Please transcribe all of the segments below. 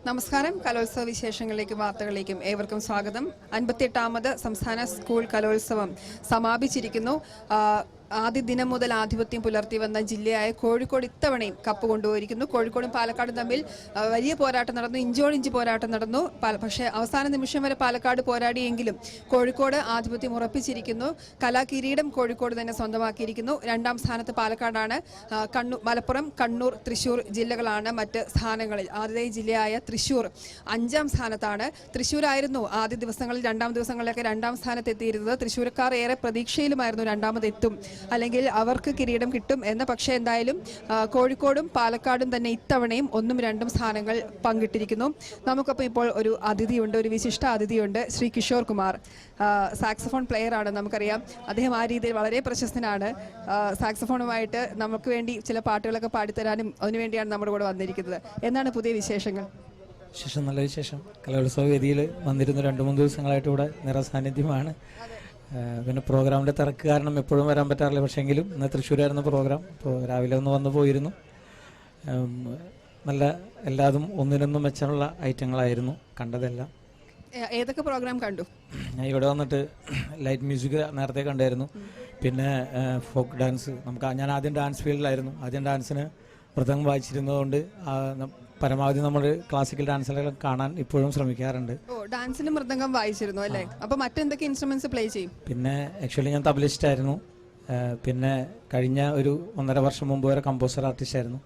നമസ്കാരം. കലോത്സവ വിശേഷങ്ങളിലേക്കും വാർത്തകളിലേക്കും ഏവർക്കും സ്വാഗതം. 58ാമത് സംസ്ഥാന സ്കൂൾ കലോത്സവം സമാപിച്ചിരിക്കുന്നു. ആദ്യ ദിനം മുതൽ ആധിപത്യം പുലർത്തി വന്ന ജില്ലയായ കോഴിക്കോട് ഇത്തവണയും കപ്പ് കൊണ്ടുപോയിരിക്കുന്നു. കോഴിക്കോടും പാലക്കാടും തമ്മിൽ വലിയ പോരാട്ടം നടന്നു, ഇഞ്ചോടിഞ്ച് പോരാട്ടം നടന്നു. പക്ഷേ അവസാന നിമിഷം വരെ പാലക്കാട് പോരാടിയെങ്കിലും കോഴിക്കോട് ആധിപത്യം ഉറപ്പിച്ചിരിക്കുന്നു. കലാകിരീടം കോഴിക്കോട് തന്നെ സ്വന്തമാക്കിയിരിക്കുന്നു. രണ്ടാം സ്ഥാനത്ത് പാലക്കാടാണ്. മലപ്പുറം, കണ്ണൂർ, തൃശൂർ ജില്ലകളാണ് മറ്റ് സ്ഥാനങ്ങളിൽ. ആദ്യത്തെ ജില്ലയായ തൃശൂർ 5ാം സ്ഥാനത്താണ്. തൃശൂരായിരുന്നു ആദ്യ ദിവസങ്ങളിൽ, രണ്ടാം ദിവസങ്ങളിലൊക്കെ 2ാം സ്ഥാനത്ത് എത്തിയിരുന്നത്. തൃശൂർക്കാർ ഏറെ പ്രതീക്ഷയിലുമായിരുന്നു രണ്ടാമതെത്തും, അല്ലെങ്കിൽ അവർക്ക് കിരീടം കിട്ടും എന്ന്. പക്ഷേ എന്തായാലും കോഴിക്കോടും പാലക്കാടും തന്നെ ഇത്തവണയും 1ഉം 2ഉം സ്ഥാനങ്ങൾ പങ്കിട്ടിരിക്കുന്നു. നമുക്കപ്പോൾ ഇപ്പോൾ ഒരു അതിഥിയുണ്ട്, ഒരു വിശിഷ്ട അതിഥിയുണ്ട്. ശ്രീ കിഷോർ കുമാർ, സാക്സഫോൺ പ്ലെയർ ആണ്, നമുക്കറിയാം. അദ്ദേഹം ആ രീതിയിൽ വളരെ പ്രശസ്തനാണ്. സാക്സഫോണുമായിട്ട് നമുക്ക് വേണ്ടി ചില പാട്ടുകളൊക്കെ പാടിത്തരാനും അതിനുവേണ്ടിയാണ് നമ്മുടെ കൂടെ വന്നിരിക്കുന്നത്. എന്താണ് പുതിയ വിശേഷങ്ങൾ? വിശേഷം നല്ല വിശേഷം. കലോത്സവ വേദിയിൽ വന്നിരുന്ന 2-3 ദിവസങ്ങളായിട്ട് ഇവിടെ നിറസാന്നിധ്യമാണ്. പിന്നെ പ്രോഗ്രാമിൻ്റെ തിരക്ക് കാരണം എപ്പോഴും വരാൻ പറ്റാറില്ല. പക്ഷേങ്കിലും ഇന്ന് തൃശ്ശൂരായിരുന്നു പ്രോഗ്രാം. അപ്പോൾ രാവിലെ ഒന്ന് വന്നു പോയിരുന്നു. നല്ല എല്ലാതും ഒന്നിനൊന്നും മെച്ചമുള്ള ഐറ്റങ്ങളായിരുന്നു കണ്ടതെല്ലാം. ഏതൊക്കെ പ്രോഗ്രാം കണ്ടു? ഞാൻ ഇവിടെ വന്നിട്ട് ലൈറ്റ് മ്യൂസിക് നേരത്തെ കണ്ടായിരുന്നു. പിന്നെ ഫോക്ക് ഡാൻസ്. ഞാൻ ആദ്യം ഡാൻസ് ഫീൽഡിലായിരുന്നു. ആദ്യം ഡാൻസിന് മൃദംഗം വായിച്ചിരുന്നതുകൊണ്ട് പരമാവധി നമ്മൾ ക്ലാസിക്കൽ ഡാൻസുകളെല്ലാം കാണാൻ ഇപ്പോഴും ശ്രമിക്കാറുണ്ട്. ഡാൻസിന് മൃദംഗം വായിച്ചിരുന്നു അല്ലേ? അപ്പോൾ മറ്റെന്തൊക്കെ ഇൻസ്ട്രുമെന്റ്സ് പ്ലേ ചെയ്യും? പിന്നെ ആക്ച്വലി ഞാൻ തബലിസ്റ്റ് ആയിരുന്നു. പിന്നെ കഴിഞ്ഞ ഒരു 1.5 വർഷം മുമ്പ് വരെ കമ്പോസർ ആർട്ടിസ്റ്റ് ആയിരുന്നു.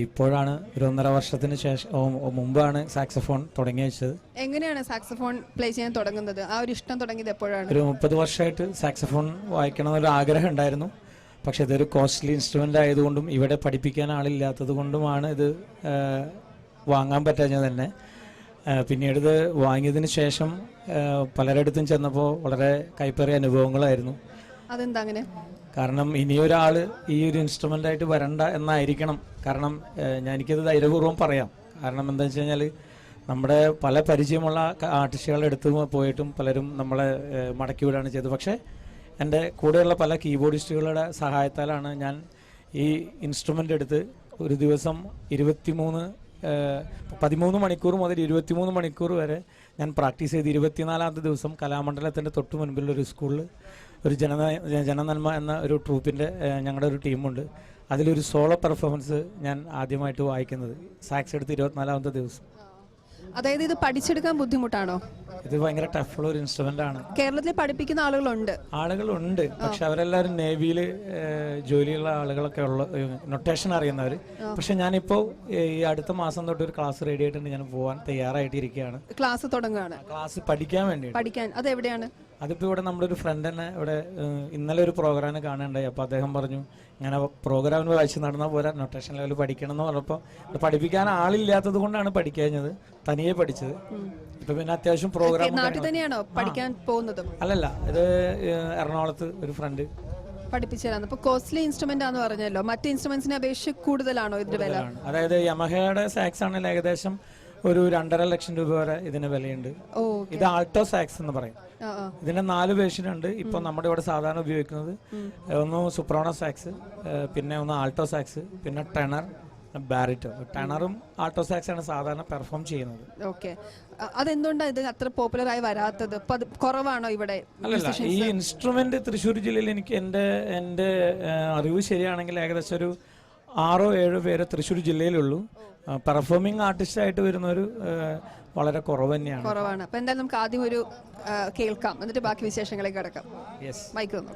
ഇപ്പോഴാണ് ഒരു 1.5 വർഷത്തിന് ശേഷം മുമ്പാണ് സാക്സഫോൺ തുടങ്ങി വെച്ചത്. എങ്ങനെയാണ് സാക്സഫോൺ പ്ലേ ചെയ്യാൻ തുടങ്ങുന്നത്? ആ ഒരു ഇഷ്ടം തുടങ്ങിയത് എപ്പോഴാണ്? ഒരു 30 വർഷമായിട്ട് സാക്സഫോൺ വായിക്കണമെന്നൊരു ആഗ്രഹം ഉണ്ടായിരുന്നു. പക്ഷെ ഇതൊരു കോസ്റ്റ്ലി ഇൻസ്ട്രുമെൻ്റ് ആയതുകൊണ്ടും ഇവിടെ പഠിപ്പിക്കാൻ ആളില്ലാത്തത് കൊണ്ടുമാണ് ഇത് വാങ്ങാൻ പറ്റാഞ്ഞത് തന്നെ. പിന്നീട് ഇത് വാങ്ങിയതിന് ശേഷം പലരിടത്തും ചെന്നപ്പോൾ വളരെ കൈപ്പേറിയ അനുഭവങ്ങളായിരുന്നു. അതെന്താ അങ്ങനെ? കാരണം ഇനിയൊരാൾ ഈ ഒരു ഇൻസ്ട്രുമെൻ്റായിട്ട് വരണ്ട എന്നായിരിക്കണം. കാരണം എനിക്കത് ധൈര്യപൂർവ്വം പറയാം. കാരണം എന്താ വെച്ച് കഴിഞ്ഞാൽ നമ്മുടെ പല പരിചയമുള്ള ആർട്ടിസ്റ്റുകളുടെ അടുത്ത് പോയിട്ടും പലരും നമ്മളെ മടക്കി വിടുകയാണ് ചെയ്തത്. പക്ഷേ എൻ്റെ കൂടെയുള്ള പല കീബോർഡിസ്റ്റുകളുടെ സഹായത്താലാണ് ഞാൻ ഈ ഇൻസ്ട്രുമെൻ്റ് എടുത്ത് ഒരു ദിവസം 13 മണിക്കൂർ മുതൽ 23 മണിക്കൂർ വരെ ഞാൻ പ്രാക്ടീസ് ചെയ്ത് 24ാമത്തെ ദിവസം കലാമണ്ഡലത്തിൻ്റെ തൊട്ട് മുൻപിലുള്ള ഒരു സ്കൂളിൽ ഒരു ജനനന്മ എന്ന ഒരു ട്രൂപ്പിൻ്റെ ഞങ്ങളുടെ ഒരു ടീമുണ്ട്. അതിലൊരു സോളോ പെർഫോമൻസ് ഞാൻ ആദ്യമായിട്ട് വായിക്കുന്നത് സാക്സ് എടുത്ത് 24ാമത്തെ ദിവസം. അതായത് ഇത് പഠിച്ചെടുക്കാൻ ബുദ്ധിമുട്ടാണോ? ഇത് ഭയങ്കര ടഫുള്ള ഒരു ഇൻസ്ട്രുമെന്റ് ആണ്. കേരളത്തിൽ പഠിപ്പിക്കുന്ന ആളുകളുണ്ട്, പക്ഷെ അവരെല്ലാവരും നേവിയിൽ ജോലിയുള്ള ആളുകളൊക്കെ ഉള്ള നൊട്ടേഷൻ അറിയുന്നവർ. പക്ഷെ ഞാനിപ്പോൾ ഈ അടുത്ത മാസം തൊട്ട് ഒരു ക്ലാസ് റെഡി ആയിട്ടുണ്ട്. ഞാൻ പോകാൻ തയ്യാറായിട്ടിരിക്കുകയാണ്. ക്ലാസ് തുടങ്ങുകയാണ്? ക്ലാസ് പഠിക്കാൻ വേണ്ടി. അത് എവിടെയാണ്? അതിപ്പോൾ ഇവിടെ നമ്മുടെ ഒരു ഫ്രണ്ട് തന്നെ ഇവിടെ ഇന്നലെ ഒരു പ്രോഗ്രാമിന് കാണാനുണ്ടായി. അപ്പോൾ അദ്ദേഹം പറഞ്ഞു ഇങ്ങനെ പ്രോഗ്രാമിന് വായിച്ച് നടന്നാൽ പോരാ, നൊട്ടേഷൻ ലെവൽ പഠിക്കണം എന്ന് പറഞ്ഞപ്പോൾ പഠിപ്പിക്കാൻ ആളില്ലാത്തത് കൊണ്ടാണ് പഠിക്കാഞ്ഞത്, തനിയെ പഠിച്ചത്. ഇപ്പൊ പിന്നെ അത്യാവശ്യം പ്രോഗ്രാം നാട്ടിൽ തന്നെയാണോ പഠിക്കാൻ പോകുന്നത്? അല്ലല്ല, ഇത് എറണാകുളത്ത് ഒരു ഫ്രണ്ട് പഠിപ്പിച്ചു തരാം. ഇപ്പൊ കോസ്റ്റ്ലി ഇൻസ്ട്രുമെന്റ് ആണെന്ന് പറഞ്ഞല്ലോ, മറ്റ് ഇൻസ്ട്രുമെന്റ്സിനെ അപേക്ഷിച്ച് കൂടുതലാണോ ഇതിന്റെ വില? അതായത് യമഹയുടെ സാക്സ് ആണെങ്കിൽ ഏകദേശം ഒരു 2.5 ലക്ഷം രൂപ വരെ ഇതിന് വിലയുണ്ട്. ഇത് ആൾട്ടോ സാക്സ് എന്ന് പറയും. ഇതിന്റെ 4 വേർഷൻ ഉണ്ട്. ഇപ്പൊ നമ്മുടെ ഇവിടെ സാധാരണ ഉപയോഗിക്കുന്നത് ഒന്ന് സുപ്രോണോ സാക്സ്, പിന്നെ ഒന്ന് ആൾട്ടോ സാക്സ്, പിന്നെ ടെനർ, ബാരിറ്റോ. ടെനറും ആൾട്ടോ സാക്സ് ആണ് സാധാരണ പെർഫോം ചെയ്യുന്നത്. ഓക്കെ, അതെന്തുകൊണ്ടാണ് ഇത് അത്ര പോപ്പുലർ ആയി വരാത്തത്? കുറവാണോ ഇവിടെ? അല്ലല്ല, ഈ ഇൻസ്ട്രുമെന്റ് തൃശ്ശൂർ ജില്ലയിൽ എനിക്ക് എൻ്റെ അറിവ് ശരിയാണെങ്കിൽ ഏകദേശം ഒരു 6-7 പേര് തൃശ്ശൂർ ജില്ലയിലുള്ളൂ. പെർഫോമിംഗ് ആർട്ടിസ്റ്റ് ആയിട്ട് വരുന്നൊരു വളരെ കുറവാണ്. അപ്പൊ എന്തായാലും നമുക്ക് ആദ്യം ഒരു കേൾക്കാം, എന്നിട്ട് ബാക്കി വിശേഷങ്ങളിലേക്ക് കടക്കാം. മൈക്ക് തന്നു.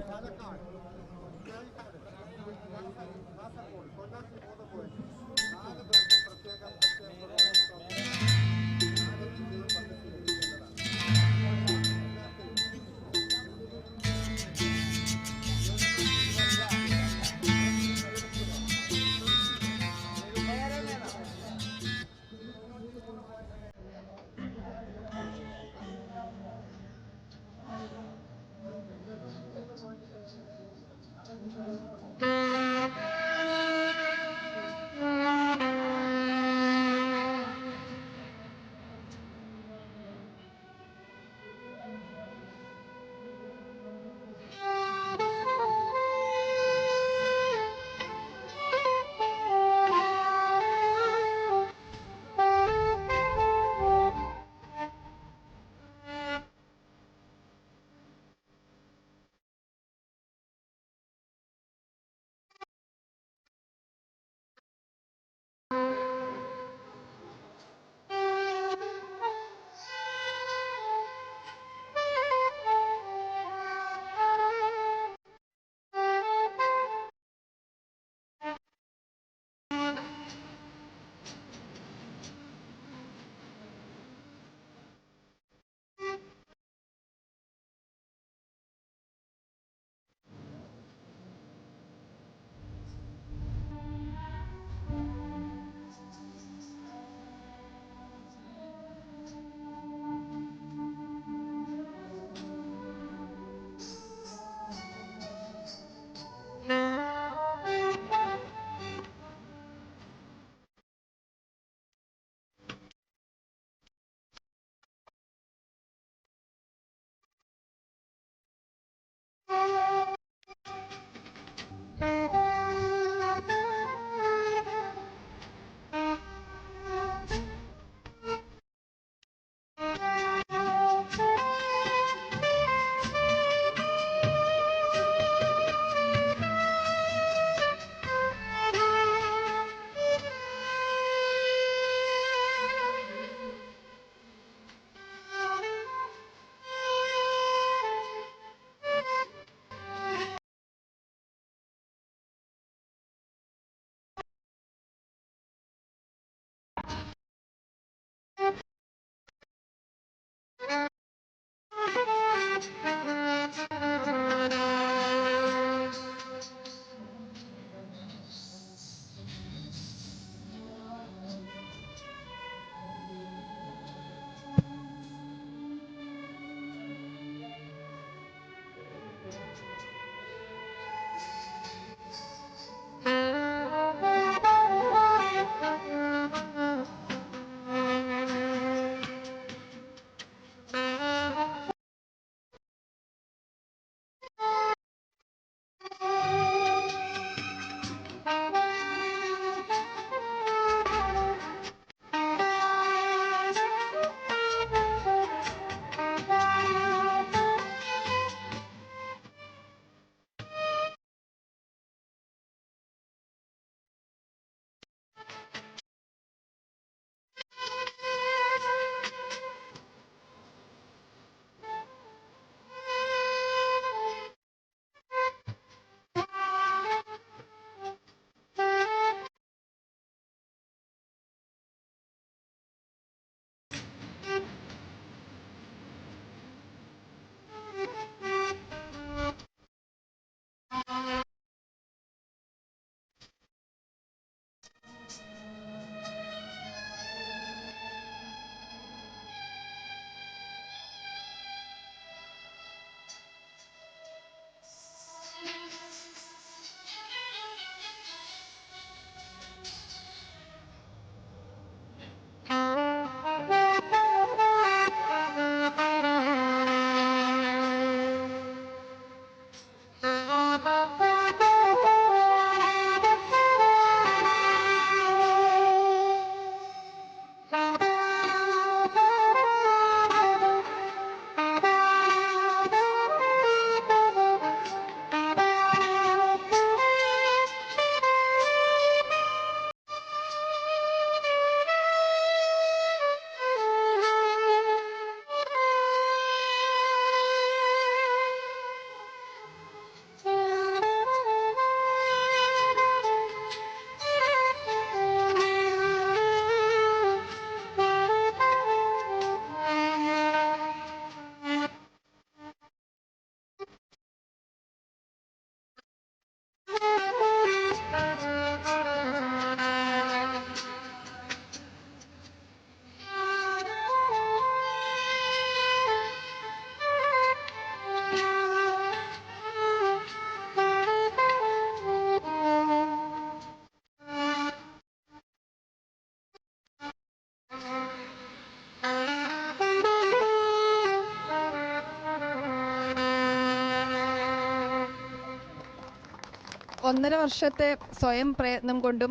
1.5 വർഷത്തെ സ്വയം പ്രയത്നം കൊണ്ടും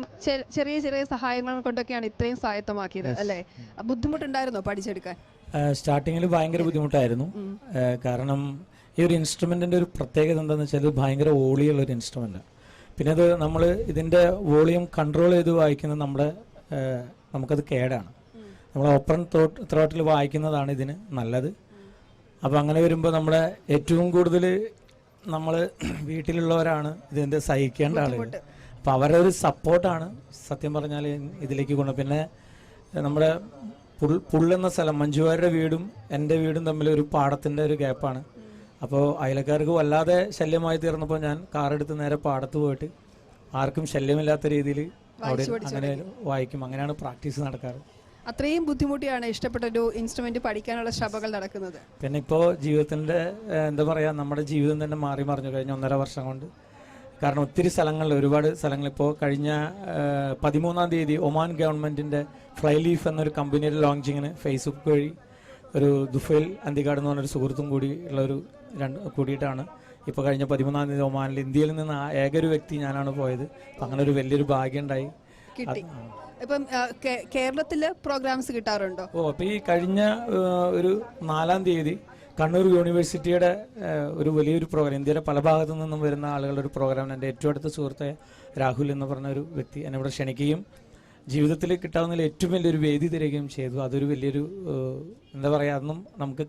ചെറിയ ചെറിയ സഹായങ്ങൾ കൊണ്ടൊക്കെയാണ് ഇത്രയും സ്വായത്തമാക്കിയത് അല്ലേ? ബുദ്ധിമുട്ടുണ്ടായിരുന്നോ പഠിച്ചെടുക്കാൻ? സ്റ്റാർട്ടിങ്ങിൽ ഭയങ്കര ബുദ്ധിമുട്ടായിരുന്നു. കാരണം ഈ ഒരു ഇൻസ്ട്രുമെന്റിന്റെ ഒരു പ്രത്യേകത എന്താണെന്ന് വെച്ചാൽ ഇത് ഭയങ്കര വോളിയുള്ള ഒരു ഇൻസ്ട്രുമെന്റ്. പിന്നെ അത് നമ്മൾ ഇതിന്റെ വോളിയം കൺട്രോൾ ചെയ്ത് വായിക്കുന്നത് നമുക്കത് കേടാണ്. നമ്മൾ ഓപ്പൺ ത്രോട്ടിൽ വായിക്കുന്നതാണ് ഇതിന് നല്ലത്. അപ്പം അങ്ങനെ വരുമ്പോൾ നമ്മുടെ ഏറ്റവും കൂടുതൽ നമ്മൾ വീട്ടിലുള്ളവരാണ് ഇതിൻ്റെ സഹിക്കേണ്ട ആളുകൾ. അപ്പം അവരുടെ ഒരു സപ്പോർട്ടാണ് സത്യം പറഞ്ഞാൽ ഇതിലേക്ക് കൊണ്ട്. പിന്നെ നമ്മുടെ പുള്ളെന്ന സ്ഥലം, മഞ്ജുവാരുടെ വീടും എൻ്റെ വീടും തമ്മിൽ ഒരു പാടത്തിൻ്റെ ഒരു ഗ്യാപ്പാണ്. അപ്പോൾ അയലക്കാർക്ക് വല്ലാതെ ശല്യമായി തീർന്നപ്പോൾ ഞാൻ കാറെടുത്ത് നേരെ പാടത്ത് പോയിട്ട് ആർക്കും ശല്യമില്ലാത്ത രീതിയിൽ അവിടെ അങ്ങനെ വായിക്കും. അങ്ങനെയാണ് പ്രാക്ടീസ് നടക്കാറ്. അത്രയും ബുദ്ധിമുട്ടിയാണ് ഇഷ്ടപ്പെട്ട ഒരു ഇൻസ്ട്രുമെന്റ് പഠിക്കാനുള്ള ശ്രമങ്ങൾ നടക്കുന്നത്. പിന്നെ ഇപ്പോൾ ജീവിതത്തിൻ്റെ എന്താ പറയുക, നമ്മുടെ ജീവിതം തന്നെ മാറി മറിഞ്ഞു കഴിഞ്ഞ 1.5 വർഷം കൊണ്ട്. കാരണം ഒത്തിരി സ്ഥലങ്ങളിൽ, ഒരുപാട് സ്ഥലങ്ങൾ ഇപ്പോൾ കഴിഞ്ഞ 13-ാം തീയതി ഒമാൻ ഗവൺമെൻറ്റിൻ്റെ ഫ്ലൈലീഫ് എന്നൊരു കമ്പനിയുടെ ലോഞ്ചിങ്ങിന് ഫേസ്ബുക്ക് വഴി ഒരു ദുഫൈൽ അന്തികാട് എന്ന് പറഞ്ഞൊരു സുഹൃത്തും കൂടി ഉള്ളൊരു കൂടിയിട്ടാണ് ഇപ്പോൾ കഴിഞ്ഞ 13-ാം തീയതി ഒമാനിൽ ഇന്ത്യയിൽ നിന്ന് ഏകൊരു വ്യക്തി ഞാനാണ് പോയത്. അപ്പം അങ്ങനെ ഒരു വലിയൊരു ഭാഗ്യം ഉണ്ടായി. ഇപ്പം കേരളത്തില് പ്രോഗ്രാംസ് കിട്ടാറുണ്ടോ? അപ്പോൾ ഈ കഴിഞ്ഞ ഒരു 4-ാം തീയതി കണ്ണൂർ യൂണിവേഴ്സിറ്റിയുടെ ഒരു വലിയൊരു പ്രോഗ്രാം, ഇന്ത്യയുടെ പല ഭാഗത്തു നിന്നും വരുന്ന ആളുകളുടെ ഒരു പ്രോഗ്രാം എൻ്റെ ഏറ്റവും അടുത്ത സുഹൃത്തായ രാഹുൽ എന്ന് പറഞ്ഞ ഒരു വ്യക്തി എന്നെ ഇവിടെ ക്ഷണിക്കുകയും ജീവിതത്തിൽ കിട്ടാവുന്നതിൽ ഏറ്റവും വലിയൊരു വേദി തരികയും ചെയ്തു. അതൊരു വലിയൊരു എന്താ പറയുക, അതൊന്നും നമുക്ക്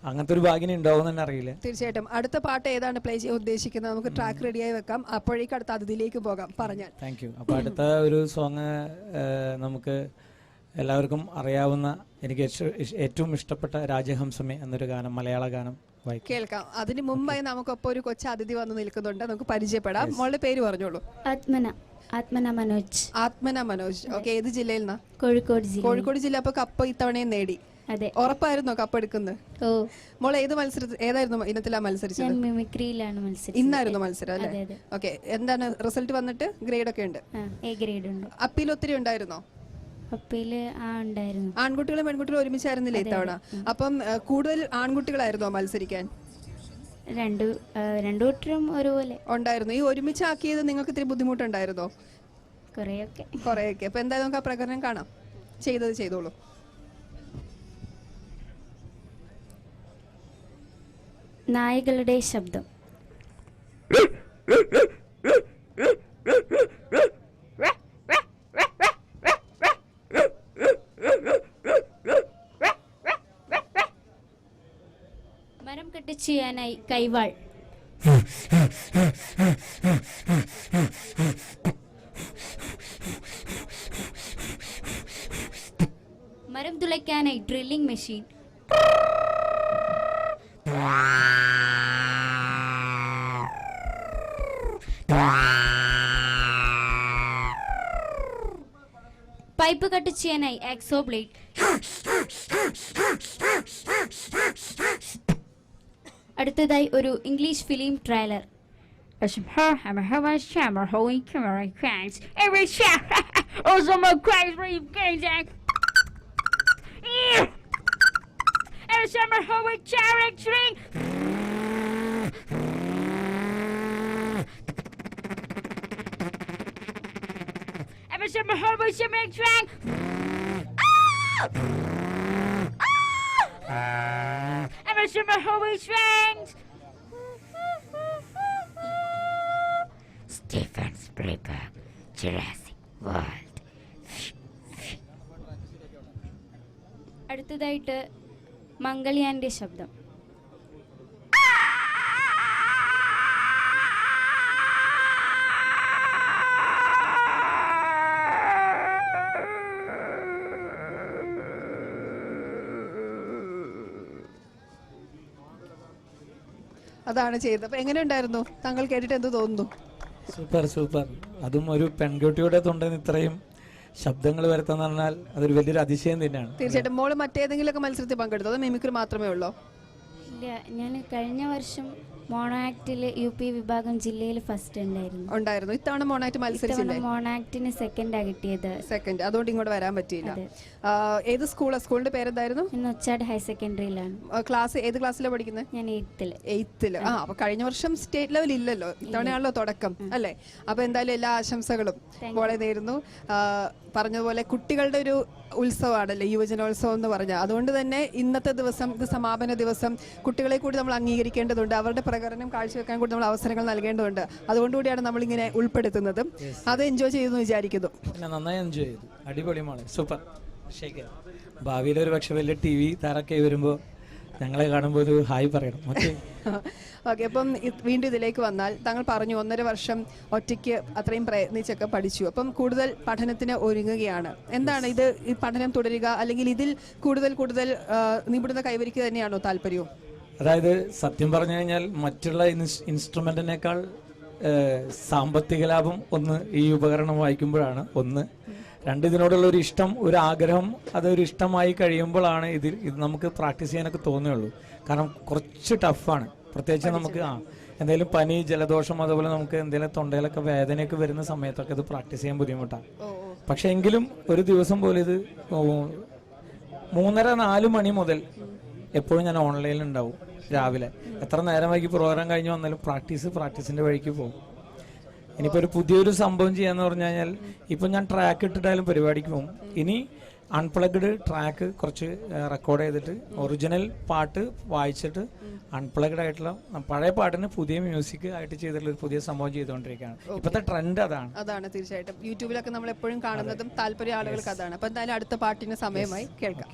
അങ്ങനത്തെ ഒരു ഭാഗ്യം ഉണ്ടാവും തന്നെ അറിയില്ല. തീർച്ചയായിട്ടും. അടുത്ത പാട്ട് ഏതാണ് പ്ലേ ചെയ്യാൻ ഉദ്ദേശിക്കുന്നത്? നമുക്ക് ട്രാക്ക് റെഡിയായി വെക്കാം, അപ്പോഴേക്കും അടുത്ത അതിഥിയിലേക്ക് പോകാം. പറഞ്ഞാൽ താങ്ക് യു. അപ്പോൾ അടുത്ത ഒരു സോങ് നമുക്ക് എല്ലാവർക്കും അറിയാവുന്ന, എനിക്ക് ഏറ്റവും ഇഷ്ടപ്പെട്ട രാജഹംസമേ എന്നൊരു ഗാനം, മലയാള ഗാനം കേൾക്കാം. അതിന് മുമ്പായി നമുക്കൊപ്പം ഒരു കൊച്ചു അതിഥി വന്ന് നിൽക്കുന്നുണ്ട്, നമുക്ക് പരിചയപ്പെടാം. മോളുടെ പേര് പറഞ്ഞോളൂ. ആത്മന മനോജ്. ആത്മന മനോജ്. ഓക്കെ, ഏത് ജില്ലയിൽ നിന്നാ? കോഴിക്കോട് ജില്ല. അപ്പൊ കപ്പ് ഇത്തവണയും നേടി. അതെ. ഉറപ്പായിരുന്നോ കപ്പ് എടുക്കുന്നത്? ഓ. മോളെ ഏതായിരുന്നു ഇനത്തിലാ മത്സരിച്ചത്? മിമിക്രിയിലാണ് മത്സരിച്ചത്. ഇന്നായിരുന്നു മത്സരം അല്ലേ? ഓക്കെ, എന്താണ് റിസൾട്ട് വന്നിട്ട്? ഗ്രേഡ് ഒക്കെ ഉണ്ട്? എ ഗ്രേഡ് ഉണ്ട്. അപ്പീൽ ഒത്തിരി ഉണ്ടായിരുന്നോ? അപ്പീല് ഉണ്ടായിരുന്നു. ആൺകുട്ടികളും പെൺകുട്ടികളും ഒരുമിച്ചായിരുന്നില്ലേ ഇത്തവണ? അപ്പം കൂടുതൽ ആൺകുട്ടികളായിരുന്നോ മത്സരിക്കാൻ? രണ്ടു കൂട്ടരും ഒരുപോലെ ഉണ്ടായിരുന്നു. ഈ ഒരുമിച്ചാക്കിയത് നിങ്ങൾക്ക് ഇത്തിരി ബുദ്ധിമുട്ടുണ്ടായിരുന്നോ? കുറെയൊക്കെ. അപ്പൊ എന്തായാലും നമുക്ക് ആ പ്രകടനം കാണാം. ചെയ്തോളൂ. നായകളുടെ ശബ്ദം. മരം കട്ട് ചെയ്യാനായി കൈവാൾ. മരം തുളയ്ക്കാനായി ഡ്രില്ലിംഗ് മെഷീൻ. പൈപ്പ് കട്ട് ചെയ്യാനായി ആക്സോ ബ്ലേഡ്. അടുത്തതായി ഒരു English film trailer. Stephen Spielberg, Jurassic World. അടുത്തതായിട്ട് മംഗൾയാന്റെ ശബ്ദം. അതാണ് ചെയ്തത്. അപ്പൊ എങ്ങനെ ഉണ്ടായിരുന്നു? താങ്കൾ കേട്ടിട്ട് എന്ത് തോന്നുന്നു? സൂപ്പർ. അതും ഒരു പെൺകുട്ടിയുടെ തൊണ്ടെന്ന് ഇത്രയും ശബ്ദങ്ങൾ വരുത്താന്ന് പറഞ്ഞാൽ അതൊരു വലിയൊരു അതിശയം തന്നെയാണ്. തീർച്ചയായിട്ടും. മോള് മറ്റേതെങ്കിലും മത്സരത്തിൽ പങ്കെടുത്തോ? അതോ മിമിക്രി മാത്രമേ ഉള്ളോ? ഇല്ല, ഞാൻ കഴിഞ്ഞ വർഷം മോണോ ആക്ടിൽ UP വിഭാഗം ജില്ലയിൽ ഫസ്റ്റ് ഉണ്ടായിരുന്നു. ഇത്തവണ മോണായിട്ട് മത്സരിച്ചില്ലേ? മോണോ ആക്ടിന് സെക്കൻഡാണ് കിട്ടിയത്. സെക്കൻഡ്, അതുകൊണ്ട് ഇങ്ങോട്ട് വരാൻ പറ്റിയില്ല. അതെ. ഏത് സ്കൂളിന്റെ പേരെന്തായിരുന്നു? ഇന്ന് ഒച്ചാട് ഹയർ സെക്കൻഡറിയിലാണ്. ഏത് ക്ലാസ്സിലാണ് പഠിക്കുന്നത്? ഞാൻ 8th. അപ്പൊ കഴിഞ്ഞ വർഷം സ്റ്റേറ്റ് ലെവൽ ഇല്ലല്ലോ, ഇത്തവണയാണല്ലോ തുടക്കം അല്ലേ? അപ്പൊ എന്തായാലും എല്ലാ ആശംസകളും മോളെ നേരുന്നു. പറഞ്ഞതുപോലെ കുട്ടികളുടെ ഒരു ഉത്സവമാണല്ലേ യുവജനോത്സവം എന്ന് പറഞ്ഞാൽ. അതുകൊണ്ട് തന്നെ ഇന്നത്തെ ദിവസം, ഇത് സമാപന ദിവസം, കുട്ടികളെ കൂടി നമ്മൾ അംഗീകരിക്കേണ്ടതുണ്ട്. അവരുടെ പ്രകടനം കാഴ്ചവെക്കാൻ കൂടി നമ്മൾ അവസരങ്ങൾ നൽകേണ്ടതുണ്ട്. അതുകൊണ്ടുകൂടിയാണ് നമ്മളിങ്ങനെ ഉൾപ്പെടുത്തുന്നത്. അത് എൻജോയ് ചെയ്തു വിചാരിക്കുന്നു. നന്നായി എൻജോയ് ചെയ്തു. അടിപൊളി മോളെ, സൂപ്പർ. ഭാവിയിൽ ഒരു പക്ഷെ വലിയ TV താരൊക്കെ വരുമ്പോൾ ഞങ്ങളെ കാണുമ്പോൾ ഒരു ഹായ് പറയണം. ഓക്കെ, അപ്പം വീണ്ടും ഇതിലേക്ക് വന്നാൽ, താങ്കൾ പറഞ്ഞു 1.5 വർഷം ഒറ്റയ്ക്ക് അത്രയും പ്രയത്നിച്ചൊക്കെ പഠിച്ചു. അപ്പം കൂടുതൽ പഠനത്തിന് ഒരുങ്ങുകയാണ്. എന്താണ് ഇത്, ഈ പഠനം തുടരുക അല്ലെങ്കിൽ ഇതിൽ കൂടുതൽ നിപുണത കൈവരിക്കുക തന്നെയാണോ താല്പര്യവും? അതായത് സത്യം പറഞ്ഞു കഴിഞ്ഞാൽ മറ്റുള്ള ഇൻസ്ട്രുമെന്റിനേക്കാൾ സാമ്പത്തിക ലാഭം ഒന്ന് ഈ ഉപകരണം വായിക്കുമ്പോഴാണ്. ഇതിനോടുള്ള ഒരു ഇഷ്ടം, ഒരു ആഗ്രഹം, അതൊരു ഇഷ്ടമായി കഴിയുമ്പോഴാണ് ഇത് നമുക്ക് പ്രാക്ടീസ് ചെയ്യാനൊക്കെ തോന്നുകയുള്ളൂ. കാരണം കുറച്ച് ടഫാണ്. പ്രത്യേകിച്ച് നമുക്ക് എന്തെങ്കിലും പനി, ജലദോഷം, അതുപോലെ നമുക്ക് എന്തെങ്കിലും തൊണ്ടയിലൊക്കെ വേദനയൊക്കെ വരുന്ന സമയത്തൊക്കെ ഇത് പ്രാക്ടീസ് ചെയ്യാൻ ബുദ്ധിമുട്ടാണ്. പക്ഷെ എങ്കിലും ഒരു ദിവസം പോലെ ഇത് 3:30-4 മണി മുതൽ എപ്പോഴും ഞാൻ ഓൺലൈനിൽ ഉണ്ടാവും. രാവിലെ എത്ര നേരമാക്കി പ്രോഗ്രാം കഴിഞ്ഞ് വന്നാലും പ്രാക്ടീസിന്റെ വഴിക്ക് പോകും. ഇനിയിപ്പോൾ ഒരു പുതിയൊരു സംഭവം ചെയ്യാന്ന് പറഞ്ഞു കഴിഞ്ഞാൽ, ഇപ്പം ഞാൻ ട്രാക്ക് ഇട്ടിട്ടായാലും പരിപാടിക്ക് പോകും. ഇനി അൺപ്ലഗ്ഡ് ട്രാക്ക് കുറച്ച് റെക്കോർഡ് ചെയ്തിട്ട് ഒറിജിനൽ പാട്ട് വായിച്ചിട്ട് അൺപ്ലഗ്ഡ് ആയിട്ടുള്ള പഴയ പാട്ടിന് പുതിയ മ്യൂസിക് ആയിട്ട് ചെയ്തിട്ടുള്ള ഒരു പുതിയ സംഭവം ചെയ്തുകൊണ്ടിരിക്കുകയാണ്. ഇപ്പോഴത്തെ ട്രെൻഡ് അതാണ്. തീർച്ചയായിട്ടും യൂട്യൂബിലൊക്കെ നമ്മൾ എപ്പോഴും കാണുന്നതും താല്പര്യ ആളുകൾക്ക് അതാണ്. അപ്പൊ എന്തായാലും അടുത്ത പാട്ടിന് സമയമായി കേൾക്കാം.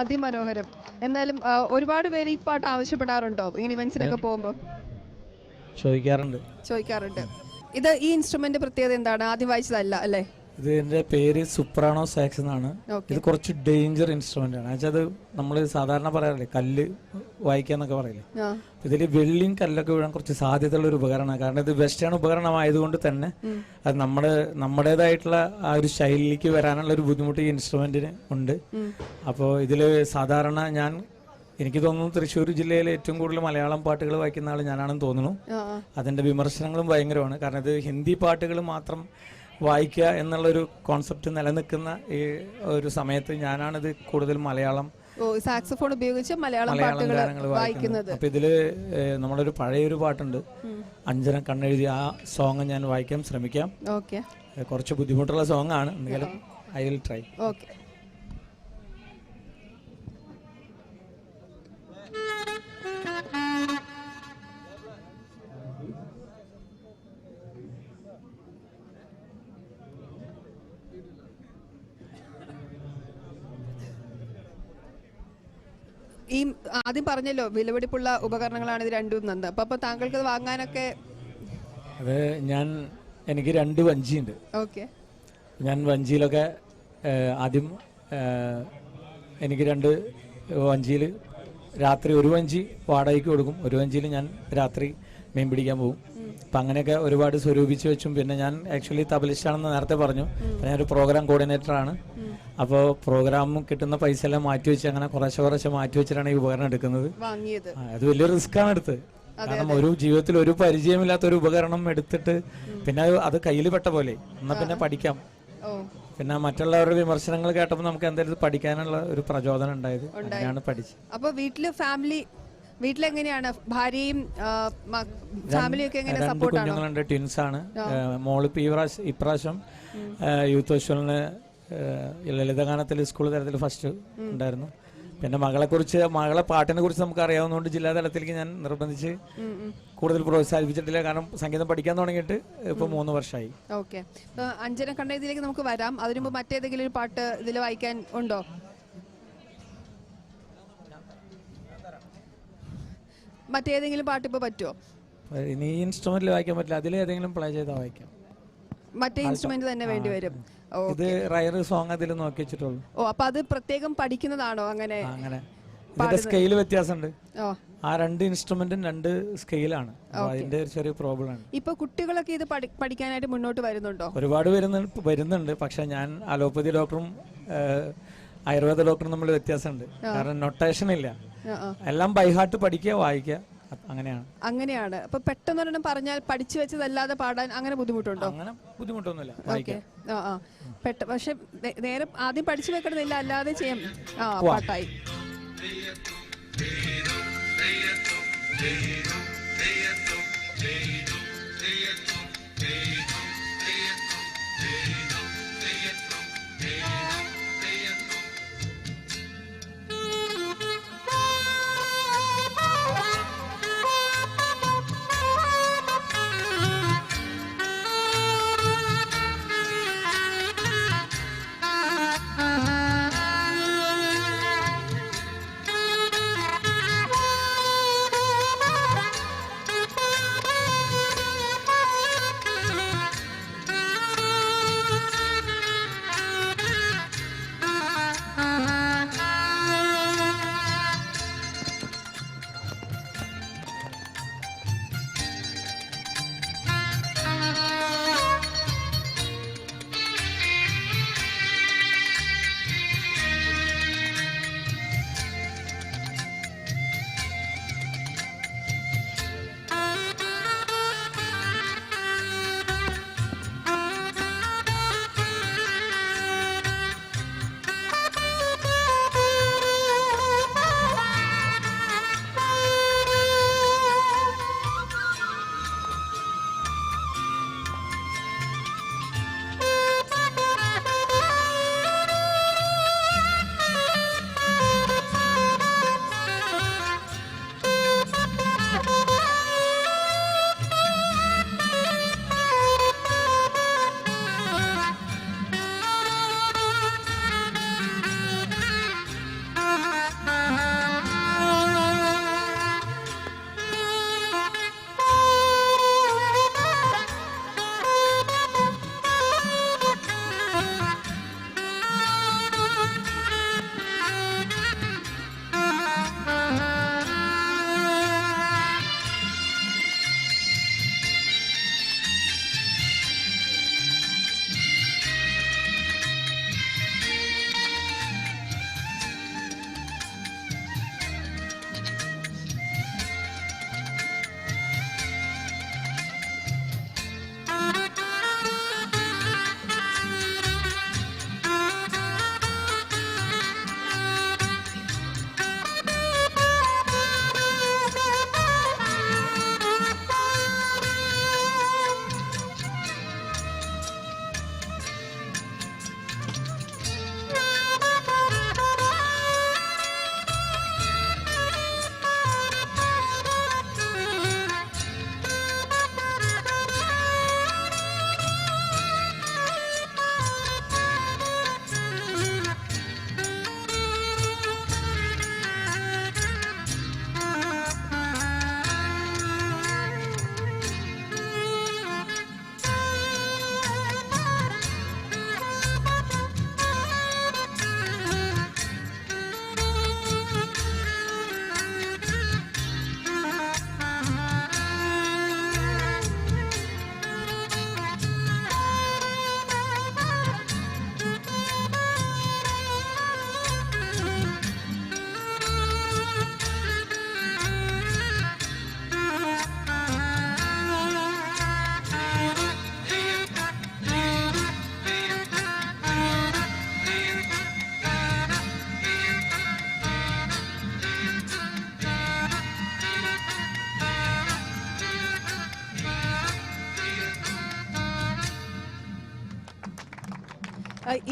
അതിമനോഹരം. എന്നാലും ഒരുപാട് പേര് ഈ പാട്ട് ആവശ്യപ്പെടാറുണ്ടോ ഇങ്ങനെ ഇവന്റ്സിനൊക്കെ പോകുമ്പോൾ? ചോദിക്കാറുണ്ട്. ഇത് ഈ ഇൻസ്ട്രുമെന്റ് പ്രത്യേകത എന്താണ്? ആദ്യം വായിച്ചതല്ല അല്ലേ? ഇതിന്റെ പേര് സുപ്രാണോ സാക്സ് എന്നാണ്. ഇത് കുറച്ച് ഡേഞ്ചർ ഇൻസ്ട്രുമെന്റ് ആണ്. അത് നമ്മൾ സാധാരണ പറയാറില്ലേ കല്ല് വായിക്കാന്നൊക്കെ പറയില്ലേ, ഇതിൽ വെള്ളിയും കല്ലൊക്കെ വീഴാൻ കുറച്ച് സാധ്യതയുള്ള ഒരു ഉപകരണമാണ്. കാരണം ഇത് വെസ്റ്റേൺ ഉപകരണമായതുകൊണ്ട് തന്നെ അത് നമ്മുടേതായിട്ടുള്ള ആ ഒരു ശൈലിക്ക് വരാനുള്ള ഒരു ബുദ്ധിമുട്ട് ഈ ഇൻസ്ട്രുമെന്റിന് ഉണ്ട്. അപ്പോൾ ഇതിൽ സാധാരണ എനിക്ക് തോന്നുന്നു തൃശ്ശൂർ ജില്ലയിൽ ഏറ്റവും കൂടുതൽ മലയാളം പാട്ടുകൾ വായിക്കുന്ന ആൾ ഞാനാണെന്ന് തോന്നുന്നു. അതിന്റെ വിമർശനങ്ങളും ഭയങ്കരമാണ്. കാരണം ഇത് ഹിന്ദി പാട്ടുകൾ മാത്രം വായിക്കുക എന്നുള്ളൊരു കോൺസെപ്റ്റ് നിലനിൽക്കുന്ന ഈ ഒരു സമയത്ത് ഞാനാണിത് കൂടുതൽ മലയാളം സാക്സോഫോൺ ഉപയോഗിച്ച് മലയാളം പാട്ടുകൾ വായിക്കുന്നത്. അപ്പൊ ഇതില് നമ്മളൊരു പഴയൊരു പാട്ടുണ്ട്, അഞ്ജന കണ്ണെഴുതി. ആ സോങ് ഞാൻ വായിക്കാൻ ശ്രമിക്കാം. കുറച്ച് ബുദ്ധിമുട്ടുള്ള സോങ് ആണ്, എന്തെങ്കിലും ഐ വിൽ ട്രൈ. ഈ ആദ്യം പറഞ്ഞല്ലോ വിലപിടിപ്പുള്ള ഉപകരണങ്ങളാണ് ഇത് രണ്ടും നന്ന്. അപ്പൊ താങ്കൾക്ക് അത് വാങ്ങാനൊക്കെ? അത് എനിക്ക് 2 വഞ്ചിയുണ്ട്. ഞാൻ വഞ്ചിയിലൊക്കെ ആദ്യം എനിക്ക് 2 വഞ്ചിയിൽ രാത്രി ഒരു വഞ്ചി വാടകയ്ക്ക് കൊടുക്കും, ഒരു വഞ്ചിയിൽ ഞാൻ രാത്രി മീൻ പിടിക്കാൻ പോകും. അപ്പം അങ്ങനെയൊക്കെ ഒരുപാട് സ്വരൂപിച്ച് വെച്ചും. പിന്നെ ഞാൻ ആക്ച്വലി തബലിസ്റ്റാണെന്ന് നേരത്തെ പറഞ്ഞു. ഞാനൊരു പ്രോഗ്രാം കോർഡിനേറ്ററാണ്. അപ്പോൾ പ്രോഗ്രാം കിട്ടുന്ന പൈസ എല്ലാം മാറ്റി വെച്ച് അങ്ങനെ കുറേശ്ശെ മാറ്റി വെച്ചിട്ടാണ് ഈ ഉപകരണം എടുക്കുന്നത്. അത് വലിയ റിസ്ക് ആണ് എടുത്തത്. കാരണം ഒരു ജീവിതത്തിൽ ഒരു പരിചയമില്ലാത്ത ഒരു ഉപകരണം എടുത്തിട്ട് പിന്നെ അത് കയ്യിൽ പെട്ട പോലെ എന്നാ പിന്നെ പഠിക്കാം. പിന്നെ മറ്റുള്ളവരുടെ വിമർശനങ്ങൾ കേട്ടപ്പോൾ നമുക്ക് എന്തായാലും പഠിക്കാനുള്ള ഒരു പ്രചോദനം ഉണ്ടായത്. അങ്ങനെയാണ് പഠിച്ചത്. അപ്പൊ വീട്ടിലെങ്ങനെയാണ് ഭാര്യയും ഫാമിലിയൊക്കെ എങ്ങനെ സപ്പോർട്ട് ആണ്? 2 കുഞ്ഞുങ്ങളുണ്ട്, ട്വിൻസ് ആണ്. മോളിപ്പോ ഇപ്രാവശ്യം യൂത്ത് ഫെസ്റ്റിവലിന് ലളിതഗാനത്തിൽ സ്കൂൾ തലത്തിൽ ഫസ്റ്റ് ഉണ്ടായിരുന്നു. പിന്നെ മകളെ പാട്ടിനെ കുറിച്ച് നമുക്ക് അറിയാവുന്നതുകൊണ്ട് ജില്ലാ തലത്തിലേക്ക് ഞാൻ നിർബന്ധിച്ച് കൂടുതൽ പ്രോത്സാഹിപ്പിച്ചിട്ടില്ല. കാരണം സംഗീതം പഠിക്കാൻ തുടങ്ങിയിട്ട് ഇപ്പൊ 3 വർഷമായി. അഞ്ജന കണ്ണെഴുതിയിലേക്ക് നമുക്ക് വരാം. അതിനു മുമ്പ് മറ്റേതെങ്കിലും ഒരു പാട്ട് ഇതിൽ വായിക്കാൻ ഉണ്ടോ? മറ്റേതെങ്കിലും പാട്ട് ഇപ്പൊ പറ്റുമോ? ഇനി ഈ ഇൻസ്ട്രുമെന്റിൽ വായിക്കാൻ പറ്റില്ല, അതിലേതെങ്കിലും പ്ലേ ചെയ്താൽ വായിക്കാം. മറ്റേ ഇൻസ്ട്രുമെന്റ് തന്നെ വേണ്ടി വരും. ഇത് റയർ സോങ് അതിൽ നോക്കി വെച്ചിട്ടുള്ളൂ. അപ്പൊ അത് പ്രത്യേകം പഠിക്കുന്നതാണോ? അങ്ങനെ ഇതിന്റെ സ്കെയിൽ വ്യത്യാസമുണ്ട്. ആ 2 ഇൻസ്ട്രുമെന്റും 2 സ്കെയിലാണ്. അതിന്റെ ചെറിയ പ്രോബ്ലം ആണ്. ഇപ്പൊ കുട്ടികളൊക്കെ ഇത് പഠിക്കാനായിട്ട് മുന്നോട്ട് വരുന്നുണ്ടോ? ഒരുപാട് വരുന്നുണ്ട്. പക്ഷെ ഞാൻ അലോപ്പതി ഡോക്ടറും ആയുർവേദ ഡോക്ടറും തമ്മിൽ വ്യത്യാസമുണ്ട്. കാരണം നൊട്ടേഷൻ ഇല്ല, എല്ലാം ബൈഹാർട്ട് പഠിക്കുക വായിക്കുക, അങ്ങനെയാണ്. അപ്പൊ പെട്ടെന്നൊരെണ്ണം പറഞ്ഞാൽ പഠിച്ചു വെച്ചതല്ലാതെ പാടാൻ അങ്ങനെ ബുദ്ധിമുട്ടുണ്ടോ? അങ്ങനെ ബുദ്ധിമുട്ടൊന്നുമില്ല. പക്ഷെ നേരെ ആദ്യം പഠിച്ചു വെക്കണമെന്നില്ല, അല്ലാതെ ചെയ്യാം. പാട്ടായി.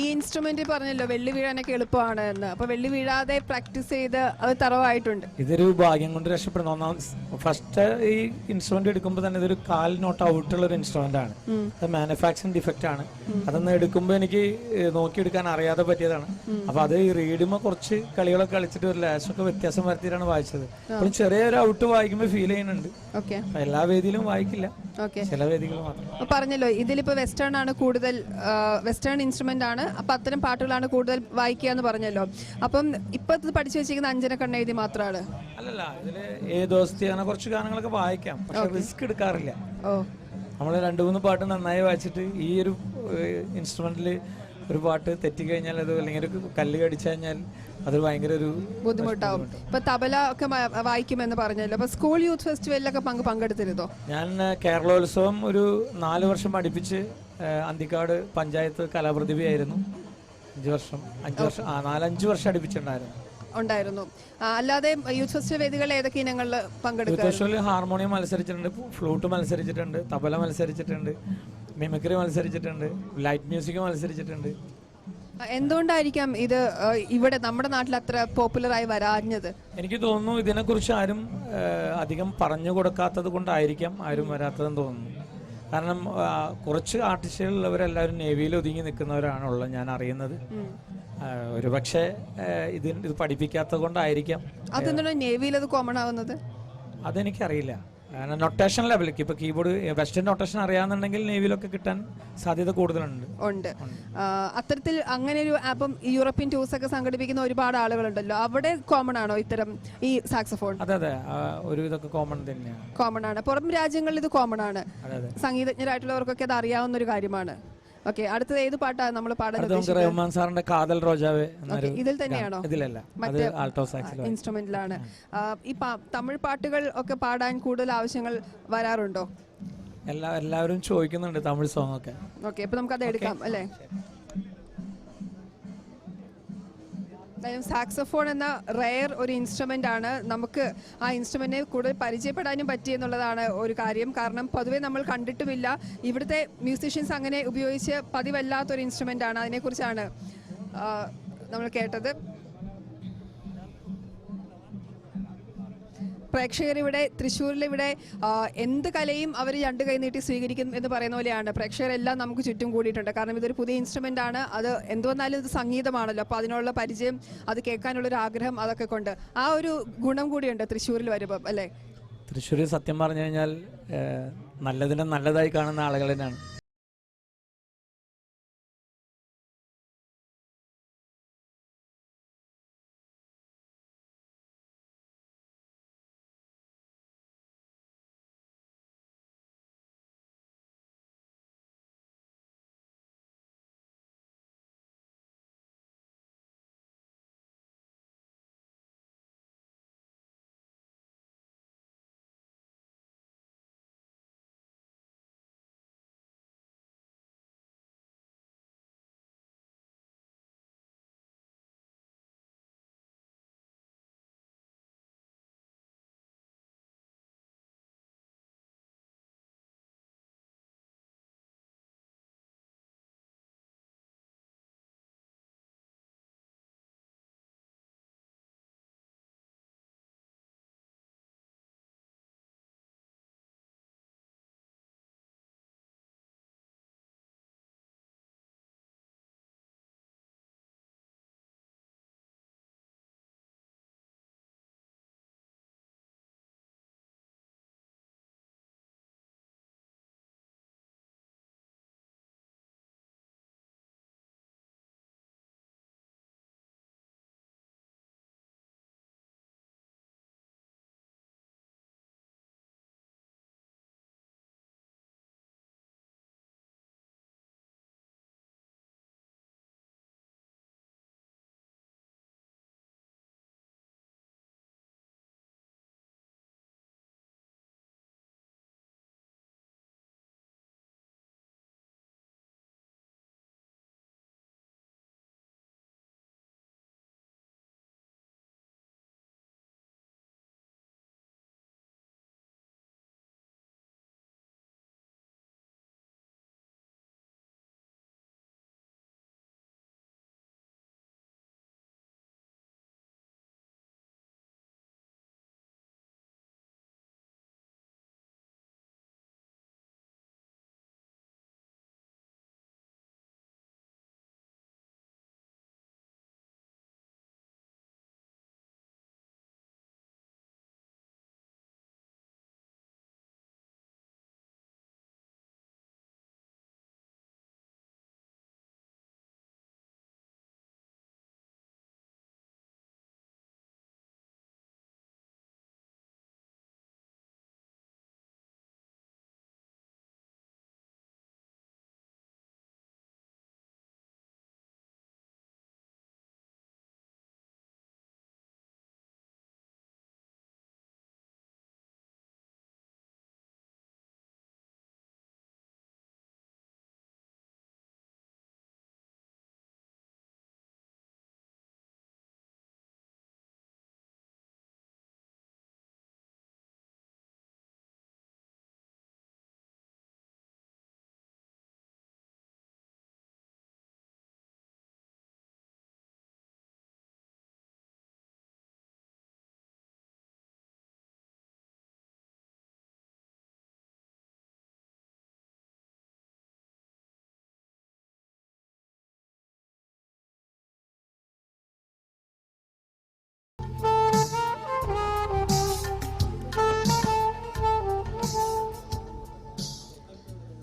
ഈ ഇൻസ്ട്രുമെന്റ് പറഞ്ഞല്ലോ വെള്ളി വീഴാനൊക്കെ എളുപ്പമാണ് എന്ന്. അപ്പൊ വെള്ളി വീഴാതെ പ്രാക്ടീസ് ചെയ്ത് അത് തറവായിട്ടുണ്ട്. ഇതൊരു ഭാഗ്യം കൊണ്ട് രക്ഷപ്പെടുന്ന ഒന്നാം ഫസ്റ്റ് ഈ ഇൻസ്ട്രുമെന്റ് എടുക്കുമ്പോൾ തന്നെ ഇതൊരു കാൽ നോട്ട് ഔട്ടുള്ള ഒരു ഇൻസ്ട്രുമെന്റ് ആണ്. അത് മാനുഫാക്ചറിംഗ് ഡിഫക്റ്റ് ആണ്. അതൊന്ന് എടുക്കുമ്പോൾ എനിക്ക് നോക്കിയെടുക്കാൻ അറിയാതെ പറ്റിയതാണ്. അപ്പൊ അത് ഈ റീഡുമ്പോൾ കുറച്ച് കളികളൊക്കെ കളിച്ചിട്ട് ഒരു ലാസ്റ്റൊക്കെ വ്യത്യാസം വരുത്തിയിട്ടാണ് വായിച്ചത്. അപ്പോൾ ചെറിയൊരു ഔട്ട് വായിക്കുമ്പോൾ ഫീൽ ചെയ്യുന്നുണ്ട്. എല്ലാ വേദിയിലും വായിക്കില്ല, ചില വേദികൾ മാത്രം. പറഞ്ഞല്ലോ ഇതിലിപ്പോ വെസ്റ്റേൺ ആണ് കൂടുതൽ, വെസ്റ്റേൺ ഇൻസ്ട്രുമെന്റ് ആണ്. അപ്പൊ അത്തരം പാട്ടുകളാണ് കൂടുതൽ വായിക്കുക എന്ന് പറഞ്ഞല്ലോ. അപ്പം ഇപ്പൊ പഠിച്ചു വെച്ചിരിക്കുന്ന അഞ്ജന കണ്ണെഴുതി മാത്രമാണ്? അല്ലല്ല, ഇതില് ഏതോസ്തി അങ്ങനെ കുറച്ച് ഗാനങ്ങളൊക്കെ വായിക്കാം, പക്ഷെ റിസ്ക് എടുക്കാറില്ല. നമ്മൾ 2-3 പാട്ട് നന്നായി വായിച്ചിട്ട് ഈ ഒരു ഇൻസ്ട്രുമെന്റിൽ ഒരു പാട്ട് തെറ്റിക്കഴിഞ്ഞാൽ അത് അല്ലെങ്കിൽ ഒരു കല്ല് കടിച്ചു കഴിഞ്ഞാൽ അത് ഭയങ്കര ഒരു ബുദ്ധിമുട്ടാവും. ഇപ്പൊ തബല ഒക്കെ വായിക്കുമെന്ന് പറഞ്ഞല്ലോ. അപ്പൊ സ്കൂൾ യൂത്ത് ഫെസ്റ്റിവലിലൊക്കെ പങ്കെടുത്തിരുന്നോ? ഞാൻ കേരളോത്സവം ഒരു 4 വർഷം അടുപ്പിച്ച് അന്തിക്കാട് പഞ്ചായത്ത് കലാപ്രതിഭയായിരുന്നു. 5 വർഷം 4-5 വർഷം അടുപ്പിച്ചിട്ടുണ്ടായിരുന്നു. അല്ലാതെ യൂത്ത് ഫെസ്റ്റിവൽ വേദികളിൽ ഏതൊക്കെ ഇനങ്ങളിൽ പങ്കെടുക്കും? യൂത്ത് ഫെസ്റ്റിവലിൽ ഹാർമോണിയം മത്സരിച്ചിട്ടുണ്ട്, ഫ്ലൂട്ട് മത്സരിച്ചിട്ടുണ്ട്, തബല മത്സരിച്ചിട്ടുണ്ട്, മിമിക്രി മത്സരിച്ചിട്ടുണ്ട്, ലൈറ്റ് മ്യൂസിക് മത്സരിച്ചിട്ടുണ്ട്. എന്തുകൊണ്ടായിരിക്കാം ഇത് ഇവിടെ നമ്മുടെ നാട്ടിൽ അത്ര പോപ്പുലർ ആയി വരാഞ്ഞത്? എനിക്ക് തോന്നുന്നു ഇതിനെക്കുറിച്ച് ആരും അധികം പറഞ്ഞു കൊടുക്കാത്തത് കൊണ്ടായിരിക്കാം ആരും വരാത്തതെന്ന് തോന്നുന്നു. കാരണം കുറച്ച് ആർട്ടിസ്റ്റുകളുള്ളവരെല്ലാവരും നേവിയിൽ ഒതുങ്ങി നിൽക്കുന്നവരാണുള്ളത് ഞാൻ അറിയുന്നത്. ഒരുപക്ഷെ ഇത് പഠിപ്പിക്കാത്തത് കൊണ്ടായിരിക്കാം. അതെന്താണ് നേവിയിൽ അത് കോമൺ ആവുന്നത്? അതെനിക്കറിയില്ല. നൊട്ടേഷൻ ലെവലിലേക്ക് ഇപ്പൊ കീബോർഡ് വെസ്റ്റേൺ നൊട്ടേഷൻ അറിയാന്നുണ്ടെങ്കിൽ നേവിയിലൊക്കെ കിട്ടാൻ സാധ്യത കൂടുതലുണ്ട്. അത്തരത്തിൽ അങ്ങനെ ഒരു അപ്പം യൂറോപ്യൻ ടൂർസ് ഒക്കെ സംഘടിപ്പിക്കുന്ന ഒരുപാട് ആളുകളുണ്ടല്ലോ, അവിടെ കോമൺ ആണോ ഇത്തരം ഈ സാക്സഫോൺ? അതെ, ഒരു ഇതൊക്കെ കോമൺ തന്നെയാണ്. കോമൺ ആണ്, പുറം രാജ്യങ്ങളിൽ ഇത് കോമൺ ആണ്. സംഗീതജ്ഞരായിട്ടുള്ളവർക്കൊക്കെ അത് അറിയാവുന്ന ഒരു കാര്യമാണ്. ഓക്കെ, അടുത്തത് ഏത് പാട്ടാണ് നമ്മൾ പാടുന്നത്? റഹ്മാൻ സാറിന്റെ കാതൽ റോജാവേ. ഇതിൽ തന്നെയാണോ? ഇതിലല്ല, മറ്റേ ഇൻസ്ട്രുമെന്റിലാണ്. ഈ തമിഴ് പാട്ടുകൾ ഒക്കെ പാടാൻ കൂടുതൽ ആവശ്യങ്ങൾ വരാറുണ്ടോ? എല്ലാവരും ചോദിക്കുന്നുണ്ട് തമിഴ് സോങ് ഒക്കെ. ഓക്കെ, അപ്പൊ നമുക്കത് എടുക്കാം അല്ലേ? സാക്സഫോൺ എന്ന റെയർ ഒരു ഇൻസ്ട്രുമെന്റ് ആണ്. നമുക്ക് ആ ഇൻസ്ട്രുമെന്റിനെ കൂടുതൽ പരിചയപ്പെടാനും പറ്റിയെന്നുള്ളതാണ് ഒരു കാര്യം. കാരണം പൊതുവെ നമ്മൾ കണ്ടിട്ടുമില്ല. ഇവിടുത്തെ മ്യൂസീഷ്യൻസ് അങ്ങനെ ഉപയോഗിച്ച് പതിവല്ലാത്തൊരു ഇൻസ്ട്രുമെന്റ് ആണ്. അതിനെക്കുറിച്ചാണ് നമ്മൾ കേട്ടത്. പ്രേക്ഷകർ ഇവിടെ തൃശ്ശൂരിലിവിടെ എന്ത് കലയും അവർ 2 കൈ നീട്ടി സ്വീകരിക്കും എന്ന് പറയുന്ന പോലെയാണ്. പ്രേക്ഷകരെല്ലാം നമുക്ക് ചുറ്റും കൂടിയിട്ടുണ്ട്. കാരണം ഇതൊരു പുതിയ ഇൻസ്ട്രുമെന്റ് ആണ്. അത് എന്ത് വന്നാലും ഇത് സംഗീതമാണല്ലോ. അപ്പോൾ അതിനുള്ള പരിചയം, അത് കേൾക്കാനുള്ളൊരു ആഗ്രഹം, അതൊക്കെ കൊണ്ട് ആ ഒരു ഗുണം കൂടിയുണ്ട് തൃശ്ശൂരിൽ വരുമ്പം അല്ലേ? തൃശ്ശൂർ സത്യം പറഞ്ഞു കഴിഞ്ഞാൽ നല്ലതിനെ നല്ലതായി കാണുന്ന ആളുകൾ തന്നെയാണ്.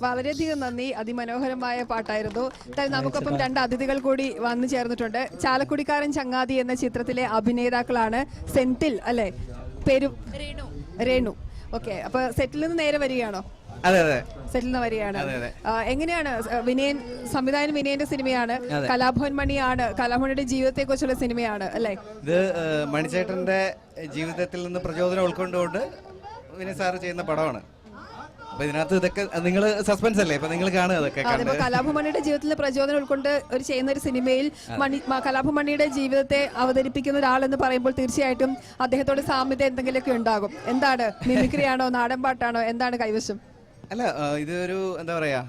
വളരെയധികം നന്ദി. അതിമനോഹരമായ പാട്ടായിരുന്നു. എന്തായാലും നമുക്കൊപ്പം 2 അതിഥികൾ കൂടി വന്നു ചേർന്നിട്ടുണ്ട്. ചാലക്കുടിക്കാരൻ ചങ്ങാതി എന്ന ചിത്രത്തിലെ അഭിനേതാക്കളാണ് സെന്തിൽ അല്ലെ, പേര് രേണു. ഓക്കെ, അപ്പൊ സെറ്റിൽ നിന്ന് നേരെ വരികയാണോ? അതെ അതെ, സെറ്റിൽ നിന്ന് വരികയാണ്. എങ്ങനെയാണ് വിനയൻ, സംവിധായകൻ വിനയന്റെ സിനിമയാണ്, കലാഭവൻ മണിയാണ്, കലാഭവന്റെ ജീവിതത്തെ കുറിച്ചുള്ള സിനിമയാണ് അല്ലെ? ഇത് മണിച്ചേട്ടന്റെ ജീവിതത്തിൽ നിന്ന് പ്രചോദനം ഉൾക്കൊണ്ടുകൊണ്ട് വിനയ് സാറ് ചെയ്യുന്ന പടമാണ്. അപ്പൊ ഇതിനകത്ത് ഇതൊക്കെ നിങ്ങൾ സസ്പെൻസ് അല്ലേ, ഇപ്പൊ നിങ്ങൾ കാണുക അതൊക്കെ. കലാഭവൻ മണിയുടെ ജീവിതത്തിൽ പ്രചോദനം ഉൾക്കൊണ്ട് ചെയ്യുന്ന ഒരു സിനിമയിൽ കലാഭവൻ മണിയുടെ ജീവിതത്തെ അവതരിപ്പിക്കുന്ന ഒരാളെന്ന് പറയുമ്പോൾ തീർച്ചയായിട്ടും അദ്ദേഹത്തോട് സാമ്യത എന്തെങ്കിലുമൊക്കെ ഉണ്ടാകും. എന്താണ്, മിമിക്രി ആണോ, നാടൻ പാട്ടാണോ, എന്താണ് കൈവശം? അല്ല, ഇതൊരു എന്താ പറയാ,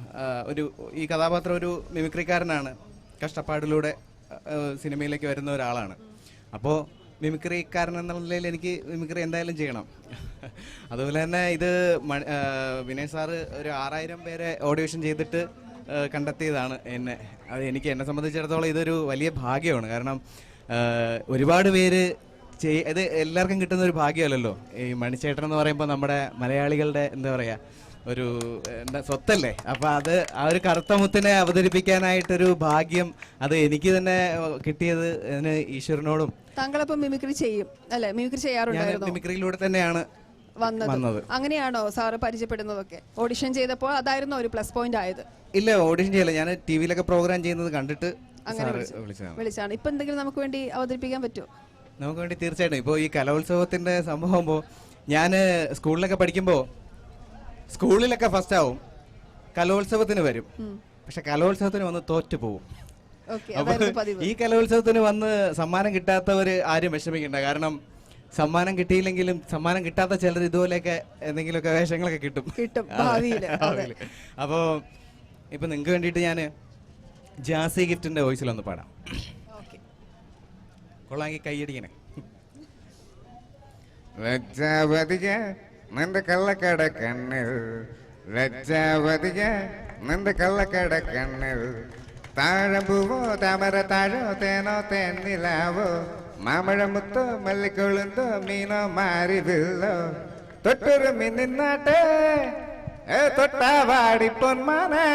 ഈ കഥാപാത്രം ഒരു മിമിക്രിക്കാരനാണ്. കഷ്ടപ്പാടിലൂടെ സിനിമയിലേക്ക് വരുന്ന ഒരാളാണ്. അപ്പോൾ മിമിക്രിക്കാരൻ എന്നുള്ള നിലയിൽ എനിക്ക് മിമിക്രി എന്തായാലും ചെയ്യണം. അതുപോലെ തന്നെ ഇത് വിനയ് സാറ് ഒരു 6000 പേരെ ഓഡിഷൻ ചെയ്തിട്ട് കണ്ടെത്തിയതാണ് എന്നെ. അത് എന്നെ സംബന്ധിച്ചിടത്തോളം ഇതൊരു വലിയ ഭാഗ്യമാണ്. കാരണം ഒരുപാട് പേര് ഇത് എല്ലാവർക്കും കിട്ടുന്ന ഒരു ഭാഗ്യമല്ലല്ലോ. ഈ മണിച്ചേട്ടൻ എന്ന് പറയുമ്പോൾ നമ്മുടെ മലയാളികളുടെ എന്താ പറയുക, ഒരു സ്വത്തല്ലേ. അപ്പം അത് ആ ഒരു കറുത്ത മുത്തിനെ അവതരിപ്പിക്കാനായിട്ടൊരു ഭാഗ്യം അത് എനിക്ക് തന്നെ കിട്ടിയത് ഈശ്വരനോടും. താങ്കളപ്പം മിമിക്രി ചെയ്യും അല്ലെ? മിമിക്രി ചെയ്യാറുണ്ടായിരുന്നു? മിമിക്രിയിലൂടെ തന്നെയാണ് വന്നത്. അങ്ങനെയാണോ സാറ് പരിചയപ്പെടുന്നതൊക്കെ? ഓഡിഷൻ ചെയ്തപ്പോൾ അതായിരുന്നു ഒരു പ്ലസ് പോയിന്റ് ആയത്? ഇല്ല, ഓഡിഷൻ ചെയ്യില്ല, ഞാൻ ടിവിയിലൊക്കെ പ്രോഗ്രാം ചെയ്യുന്നത് കണ്ടിട്ട് അങ്ങനെ വിളിച്ചാണ്. ഇപ്പൊ എന്തെങ്കിലും നമുക്ക് വേണ്ടി അവതരിപ്പിക്കാൻ പറ്റുമോ? നമുക്ക് വേണ്ടി തീർച്ചയായിട്ടും. ഇപ്പോൾ ഈ കലോത്സവത്തിന്റെ സംഭവം, ഞാൻ സ്കൂളിലൊക്കെ പഠിക്കുമ്പോൾ സ്കൂളിലൊക്കെ ഫസ്റ്റ് ആവും, കലോത്സവത്തിന് വരും, പക്ഷെ കലോത്സവത്തിന് വന്ന് തോറ്റു പോവും. ഈ കലോത്സവത്തിന് വന്ന് സമ്മാനം കിട്ടാത്തവർ ആരും വിഷമിക്കണ്ട. കാരണം സമ്മാനം കിട്ടിയില്ലെങ്കിലും സമ്മാനം കിട്ടാത്ത ചിലർ ഇതുപോലെയൊക്കെ എന്തെങ്കിലുമൊക്കെ വേഷങ്ങളൊക്കെ കിട്ടും. അപ്പോൾ ഇപ്പൊ നിങ്ങൾക്ക് വേണ്ടിയിട്ട് ഞാൻ ജാസി ഗിഫ്റ്റിന്റെ വോയിസിലൊന്ന് പാടാം. കൊള്ളാങ്കി കൈയടിക്കണേ. നിന്റെ കള്ളക്കട കണ്ണിൽ, ലജ്ജാവതിയ നിന്റെ കള്ളക്കട കണ്ണിൽ, താഴമ്പൂവോ താമര താഴോ തേനോ തേന്നിലാവോ, മാമഴമുത്തോ മല്ലിക്കൊളുന്തോ മീനോ മാറിവില്ലോ, തൊട്ടൊരു മിന്നിന്നാട്ടെ തൊട്ടാവാടി പൊന്മാനെ,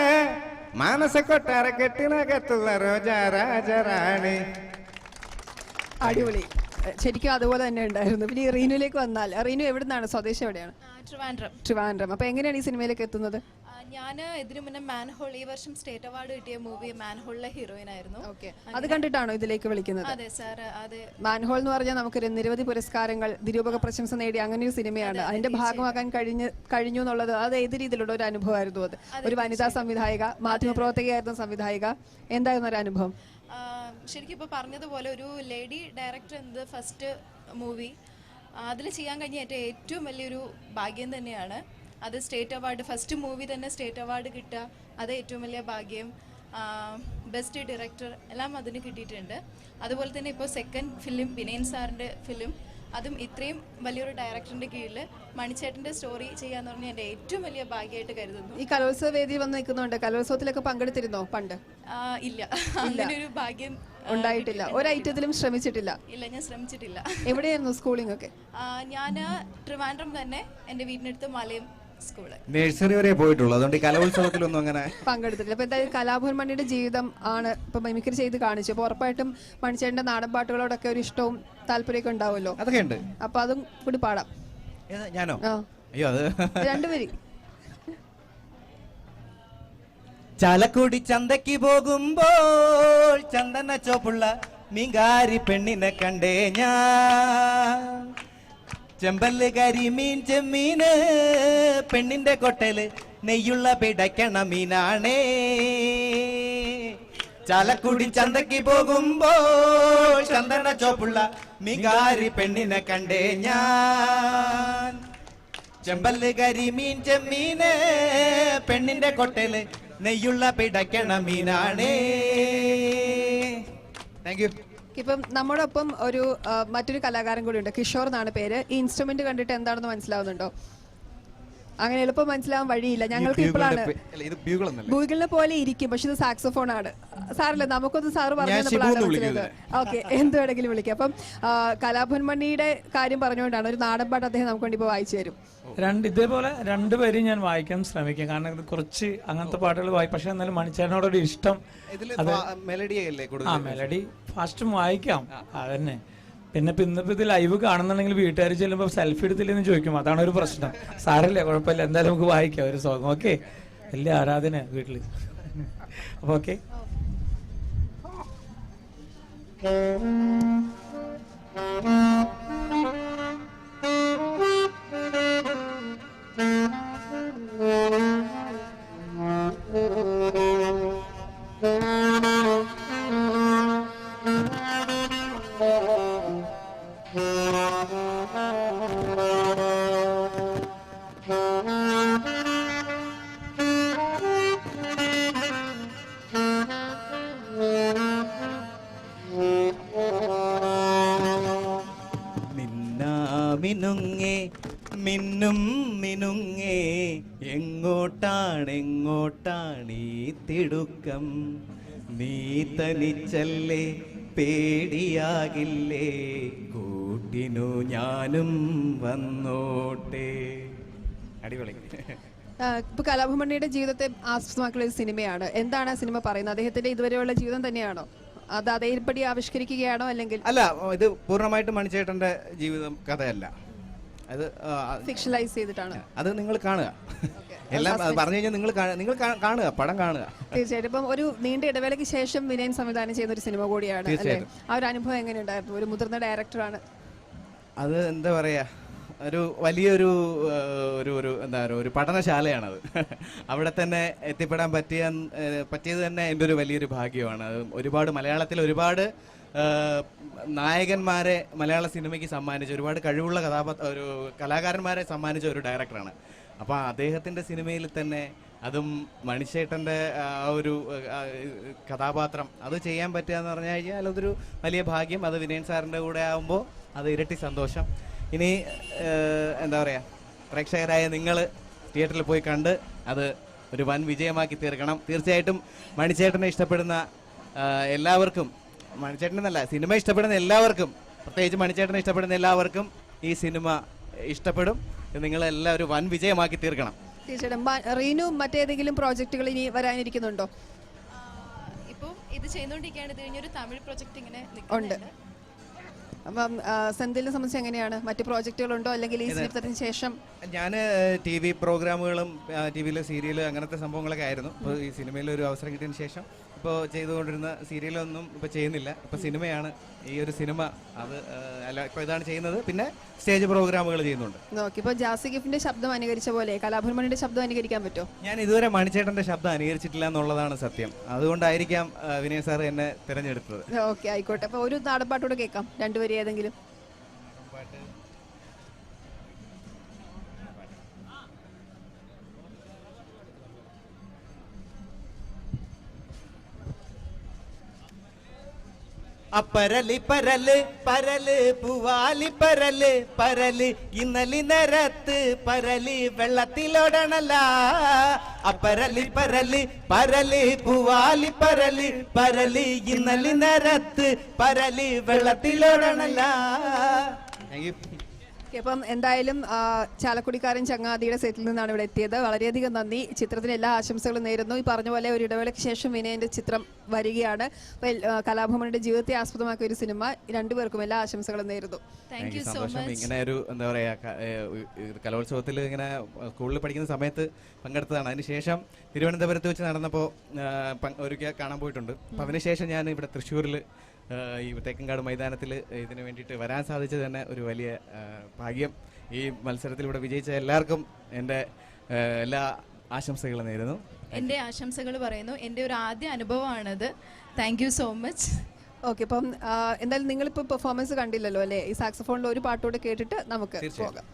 മാനസ കൊട്ടാര കെട്ടിനകത്തുള്ള രോജാ രാജറാണി. അടിപൊളി, ശരിക്കും അതുപോലെ തന്നെ ഉണ്ടായിരുന്നു. പിന്നെ റീനുവിലേക്ക് വന്നാൽ, റീനു എവിടുന്നാണ്, സ്വദേശം എവിടെയാണ്? ട്രിവാൻഡ്രം. അപ്പൊ എങ്ങനെയാണ് ഈ സിനിമയിലേക്ക് എത്തുന്നത്? ഞാൻ ഇതിനു മുന്നേ മാൻഹോൾ, ഈ വർഷം സ്റ്റേറ്റ് അവാർഡ് കിട്ടിയ മൂവി മാൻഹോളിലെ ഹീറോയിൻ ആയിരുന്നു. അത് കണ്ടിട്ടാണോ ഇതിലേക്ക് വിളിക്കുന്നത്? അതെ സാർ, അതെ. മാൻഹോൾ എന്ന് പറഞ്ഞാൽ നമുക്ക് നിരവധി പുരസ്കാരങ്ങൾ, നിരൂപക പ്രശംസ നേടി അങ്ങനെ ഒരു സിനിമയാണ്. അതിന്റെ ഭാഗമാക്കാൻ കഴിഞ്ഞു എന്നുള്ളത് അത് ഏത് രീതിയിലുള്ള ഒരു അനുഭവമായിരുന്നു? അത് ഒരു വനിതാ സംവിധായിക, മാധ്യമപ്രവർത്തകയായിരുന്ന സംവിധായിക, എന്തായിരുന്നു ഒരു അനുഭവം? ശരിക്കും ഇപ്പോൾ പറഞ്ഞതുപോലെ ഒരു ലേഡി ഡയറക്ടർ എന്നത് ഫസ്റ്റ് മൂവി, അതിൽ ചെയ്യാൻ കഴിഞ്ഞ ഏറ്റവും വലിയൊരു ഭാഗ്യം തന്നെയാണ്. അത് സ്റ്റേറ്റ് അവാർഡ്, ഫസ്റ്റ് മൂവി തന്നെ സ്റ്റേറ്റ് അവാർഡ് കിട്ടുക, അത് ഏറ്റവും വലിയ ഭാഗ്യം. ബെസ്റ്റ് ഡയറക്ടർ എല്ലാം അതിന് കിട്ടിയിട്ടുണ്ട്. അതുപോലെ തന്നെ ഇപ്പോൾ സെക്കൻഡ് ഫിലിം വിനയൻ സാറിൻ്റെ ഫിലിം, അതും ഇത്രയും വലിയൊരു ഡയറക്ടറിന്റെ കീഴിൽ മണിച്ചേട്ടന്റെ സ്റ്റോറി ചെയ്യാന്ന് പറഞ്ഞാൽ എന്റെ ഏറ്റവും വലിയ ഭാഗ്യമായിട്ട് കരുതുന്നു. ഈ കലോത്സവ വേദി വന്ന് നിൽക്കുന്നുണ്ട്, കലോത്സവത്തിലൊക്കെ പങ്കെടുത്തിരുന്നോ പണ്ട്? ഇല്ല, അങ്ങനെ ഒരു ഭാഗ്യം ഉണ്ടായിട്ടില്ല. ഒരു ഐറ്റത്തിലും ശ്രമിച്ചിട്ടില്ല? ഇല്ല, ഞാൻ ശ്രമിച്ചിട്ടില്ല. എവിടെയായിരുന്നു സ്കൂളിംഗ് ഒക്കെ? ഞാൻ ട്രിവാൻഡ്രം തന്നെ, എന്റെ വീടിനടുത്ത് മലയും സ്കൂള്, നഴ്സറി വരെ പോയിട്ടുള്ളൂ. അതുകൊണ്ട് കലോത്സവത്തിലൊന്നും അങ്ങനെ പങ്കെടുത്തിട്ടില്ല. അപ്പൊ എന്തായാലും കലാഭവൻ മണിയുടെ ജീവിതം ആണ് ഇപ്പൊ മിമിക്രി ചെയ്ത് കാണിച്ചു. അപ്പൊ ഉറപ്പായിട്ടും മണിച്ചേട്ടന്റെ നാടൻ പാട്ടുകളോടൊക്കെ ഒരു ഇഷ്ടവും താല്പര്യമൊക്കെ ഉണ്ടാവുമല്ലോ. അതൊക്കെ ഉണ്ട്. അപ്പൊ അതും കൂടി പാടാം. ഞാനോ? അയ്യോ, അത് രണ്ടുപേര്. ചാലക്കുടി ചന്തയ്ക്ക് പോകുമ്പോൾ ചന്ദന ചോപ്പുള്ള മീങ്കാരി പെണ്ണിനെ കണ്ടേ ഞാൻ, ചെമ്പല്ല് കരിമീൻ ചെമ്മീന്, പെണ്ണിന്റെ കൊട്ടല് നെയ്യുള്ള പിടയ്ക്കണ മീനാണേ. ചാലക്കുടി ചന്തയ്ക്ക് പോകുമ്പോൾ ചന്ദന ചോപ്പുള്ള മീങ്കാരി പെണ്ണിനെ കണ്ടേ ഞാൻ, ചെമ്പല്ല് കരിമീൻ ചെമ്മീന്, പെണ്ണിന്റെ കൊട്ടല് നെയ്യുള്ള പിടയ്ക്കണ മീനാണേ. Thank you. ഇപ്പം നമ്മോടൊപ്പം ഒരു മറ്റൊരു കലാകാരൻ കൂടി ഉണ്ട്, കിഷോർ എന്നാണ് പേര്. ഈ ഇൻസ്ട്രുമെന്റ് കണ്ടിട്ട് എന്താണെന്ന് മനസ്സിലാവുന്നുണ്ടോ? അങ്ങനെ എളുപ്പം മനസ്സിലാവാൻ വഴിയില്ല. ഞങ്ങൾക്ക് ഇപ്പോഴാണ് ഇത് ബ്യൂഗിളൊന്നല്ല. ഗൂഗിളിനെ പോലെ ഇരിക്കും, പക്ഷെ ഇത് സാക്സോഫോൺ ആണ്. സാറല്ലേ, നമുക്കൊന്ന് സാറ് ഞാൻ ഷിബു എന്ന് വിളിക്കുന്നത്. ഓക്കെ, എന്ത് വേണമെങ്കിലും വിളിക്കാം. അപ്പം കലാഭവൻ മണിയുടെ കാര്യം പറഞ്ഞുകൊണ്ടാണ് ഒരു നാടൻ പാട്ട് അദ്ദേഹം നമുക്ക് വേണ്ടി ഇപ്പോൾ വായിച്ചു തരും. ഇതേപോലെ രണ്ടുപേരും ഞാൻ വായിക്കാൻ ശ്രമിക്കും, കാരണം ഇത് കുറച്ച് അങ്ങനത്തെ പാട്ടുകൾ വായിക്കും. പക്ഷെ എന്നാലും മണിച്ചേട്ടനോടൊരു ഇഷ്ടം, മെലഡി ഫാസ്റ്റും വായിക്കാം അതന്നെ. പിന്നെ ഇന്നിപ്പോ ഇത് ലൈവ് കാണുന്നുണ്ടെങ്കിൽ വീട്ടുകാർ ചെല്ലുമ്പോൾ സെൽഫി എടുത്തില്ലെന്ന് ചോദിക്കും, അതാണ് ഒരു പ്രശ്നം. സാരല്ലേ, കുഴപ്പമില്ല, എന്തായാലും നമുക്ക് വായിക്കാം ഒരു സോങ്. ഓക്കെ, വലിയ ആരാധന വീട്ടില്. അപ്പൊ ഓക്കെ. മിനുങ്ങേ മിന്നും മിനുങ്ങേ എങ്ങോട്ടാണെങ്ങോട്ടാണീ തിടുക്കം, നീ തനിച്ചല്ലേ പേടിയാകില്ലേ, കൂട്ടിനു ഞാനും വന്നോട്ടെ. അടിപൊളി. ഇപ്പൊ കലാഭവൻ മണിയുടെ ജീവിതത്തെ ആസ്പദമാക്കുള്ള ഒരു സിനിമയാണ്. എന്താണ് ആ സിനിമ പറയുന്നത്? അദ്ദേഹത്തിന്റെ ഇതുവരെയുള്ള ജീവിതം തന്നെയാണോ, അത് അതേപടി ആവിഷ്കരിക്കുകയാണോ, അല്ലെങ്കിൽ അല്ല, ഇത് പൂർണ്ണമായിട്ടും മണിച്ചേട്ടന്റെ ജീവിതം കഥയല്ല, അത് ഫിക്ഷനലൈസ് ചെയ്തിട്ടാണ്? അത് നിങ്ങൾ കാണുക, എല്ലാം പറഞ്ഞു കഴിഞ്ഞാൽ നിങ്ങൾ കാണുക, പടം കാണുക. തീർച്ചയായിട്ടും. ഇപ്പം ഒരു നീണ്ട ഇടവേളയ്ക്ക് ശേഷം വിനയൻ സംവിധാനം ചെയ്യുന്ന ഒരു സിനിമ കൂടിയാണ് അല്ലേ? ആ ഒരു അനുഭവം എങ്ങനെയുണ്ടായിരുന്നു? ഒരു മുതിർന്ന ഡയറക്ടറാണ്. അത് എന്താ പറയാ, ഒരു വലിയൊരു ഒരു എന്താ പറയുക, ഒരു പഠനശാലയാണത്. അവിടെ തന്നെ എത്തിപ്പെടാൻ പറ്റിയത് തന്നെ എൻ്റെ ഒരു വലിയൊരു ഭാഗ്യമാണ്. ഒരുപാട് മലയാളത്തിൽ ഒരുപാട് നായകന്മാരെ മലയാള സിനിമയ്ക്ക് സമ്മാനിച്ച, ഒരുപാട് കഴിവുള്ള ഒരു കലാകാരന്മാരെ സമ്മാനിച്ച ഒരു ഡയറക്ടറാണ്. അപ്പോൾ അദ്ദേഹത്തിൻ്റെ സിനിമയിൽ തന്നെ അതും മണിച്ചേട്ടൻ്റെ ആ ഒരു കഥാപാത്രം അത് ചെയ്യാൻ പറ്റുക എന്ന് പറഞ്ഞു കഴിഞ്ഞാൽ അതൊരു വലിയ ഭാഗ്യം. അത് വിനയൻ സാറിൻ്റെ കൂടെ ആകുമ്പോൾ അത് ഇരട്ടി സന്തോഷം. ഇനി എന്താ പറയുക, പ്രേക്ഷകരായ നിങ്ങൾ തിയേറ്ററിൽ പോയി കണ്ട് അത് ഒരു വൻ വിജയമാക്കി തീർക്കണം. തീർച്ചയായിട്ടും മണിച്ചേട്ടനെ ഇഷ്ടപ്പെടുന്ന എല്ലാവർക്കും, മണിച്ചേട്ടനെന്നല്ല സിനിമ ഇഷ്ടപ്പെടുന്ന എല്ലാവർക്കും, പ്രത്യേകിച്ച് മണിച്ചേട്ടനെ ഇഷ്ടപ്പെടുന്ന എല്ലാവർക്കും ഈ സിനിമ ഇഷ്ടപ്പെടും. നിങ്ങളെല്ലാം ഒരു വൻ വിജയമാക്കി തീർക്കണം. തീർച്ചയായിട്ടും. റീനു, മറ്റേതെങ്കിലും പ്രോജക്റ്റുകൾ ഇനി വരാനിരിക്കുന്നുണ്ടോ? ഇപ്പോൾ ഇത് ചെയ്തുകൊണ്ടിരിക്കുകയാണ്. ഇത് കഴിഞ്ഞൊരു തമിഴ് പ്രോജക്റ്റ് ഇങ്ങനെ ഉണ്ട്. അപ്പം സെന്തിലിനെ സംബന്ധിച്ച് എങ്ങനെയാണ്? മറ്റു പ്രോജക്റ്റുകളുണ്ടോ, അല്ലെങ്കിൽ ഈ ചിത്രത്തിന് ശേഷം? ഞാൻ ടി വി പ്രോഗ്രാമുകളും ടി വിയിലെ സീരിയൽ അങ്ങനത്തെ സംഭവങ്ങളൊക്കെ ആയിരുന്നു. ഇപ്പോൾ ഈ സിനിമയിൽ ഒരു അവസരം കിട്ടിയതിന് ശേഷം ഇപ്പോൾ ചെയ്തുകൊണ്ടിരുന്ന സീരിയലൊന്നും ഇപ്പോൾ ചെയ്യുന്നില്ല. ഇപ്പോൾ സിനിമയാണ് ഈ ഒരു സിനിമ, അത് അല്ല ഇപ്പോൾ ഇതാണ് ചെയ്യുന്നത്. പിന്നെ സ്റ്റേജ് പ്രോഗ്രാമുകൾ ചെയ്യുന്നുണ്ട്. ഓക്കെ. ഇപ്പോൾ ജാസി ഗിഫ്റ്റിന്റെ ശബ്ദം അനുകരിച്ച പോലെ കലാഭവൻ മണിയുടെ ശബ്ദം അനുകരിക്കാൻ പറ്റുമോ? ഞാൻ ഇതുവരെ മണിച്ചേട്ടന്റെ ശബ്ദം അനുകരിച്ചിട്ടില്ല എന്നുള്ളതാണ് സത്യം. അതുകൊണ്ടായിരിക്കാം വിനയ സാർ എന്നെ തിരഞ്ഞെടുത്തത്. ഓക്കെ, ആയിക്കോട്ടെ. അപ്പോൾ ഒരു നാടൻപാട്ടൂടെ കേൾക്കാം, രണ്ടുപേരും ഏതെങ്കിലും. അപ്പരലി പരല് പരല് പൂവാലി പരല് പരല് ഇന്നലി നിരത്ത് പരലി വെള്ളത്തിലോടണല്ല. അപ്പരലി പരല് പരല് പൂവാലി പരല് പരല് ഇന്നലി നിരത്ത് പരലി വെള്ളത്തിലോടണല്ല. അപ്പം എന്തായാലും ചാലക്കുടിക്കാരൻ ചങ്ങാതിയുടെ സെറ്റിൽ നിന്നാണ് ഇവിടെ എത്തിയത്. വളരെയധികം നന്ദി. ചിത്രത്തിന് എല്ലാ ആശംസകളും നേരുന്നു. ഈ പറഞ്ഞ പോലെ ഒരു ഇടവേളയ്ക്ക് ശേഷം വിനയന്റെ ചിത്രം വരികയാണ്. കലാഭവന്റെ ജീവിതത്തെ ആസ്പദമാക്കിയ ഒരു സിനിമ. രണ്ടുപേർക്കും എല്ലാ ആശംസകളും നേരുന്നു. Thank you so much. ഇങ്ങനെ ഒരു എന്താ പറയാ, കലോത്സവത്തിൽ ഇങ്ങനെ സ്കൂളിൽ പഠിക്കുന്ന സമയത്ത് പങ്കെടുത്തതാണ്. അതിനുശേഷം തിരുവനന്തപുരത്ത് വെച്ച് നടന്നപ്പോൾ ഒരു കാണാൻ പോയിട്ടുണ്ട്. അപ്പം അതിനുശേഷം ഞാൻ ഇവിടെ തൃശ്ശൂരിൽ ഈ തേക്കങ്കാട് മൈതാനത്തിൽ ഇതിനു വേണ്ടിയിട്ട് വരാൻ സാധിച്ചത് തന്നെ ഒരു വലിയ ഭാഗ്യം. ഈ മത്സരത്തിലൂടെ വിജയിച്ച എല്ലാവർക്കും എൻ്റെ എല്ലാ ആശംസകളും നേരുന്നു. എൻ്റെ ആശംസകൾ പറയുന്നു. എൻ്റെ ഒരു ആദ്യ അനുഭവമാണത്. Thank you so much. Okay. അപ്പം എന്തായാലും നിങ്ങളിപ്പോൾ പെർഫോമൻസ് കണ്ടില്ലല്ലോ അല്ലേ? ഈ സാക്സഫോണിൽ ഒരു പാട്ടോടെ കേട്ടിട്ട് നമുക്ക് പോകാം.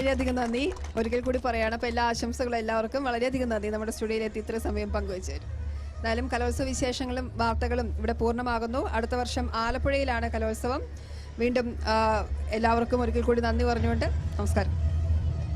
വളരെയധികം നന്ദി ഒരിക്കൽ കൂടി പറയാണ്. അപ്പോൾ എല്ലാ ആശംസകളും എല്ലാവർക്കും വളരെയധികം നന്ദി നമ്മുടെ സ്റ്റുഡിയോയിലെത്തി ഇത്ര സമയം പങ്കുവച്ചവരും. എന്നാലും കലോത്സവ വിശേഷങ്ങളും വാർത്തകളും ഇവിടെ പൂർണ്ണമാകുന്നു. അടുത്ത വർഷം ആലപ്പുഴയിലാണ് കലോത്സവം. വീണ്ടും എല്ലാവർക്കും ഒരിക്കൽ കൂടി നന്ദി പറഞ്ഞുകൊണ്ട് നമസ്കാരം.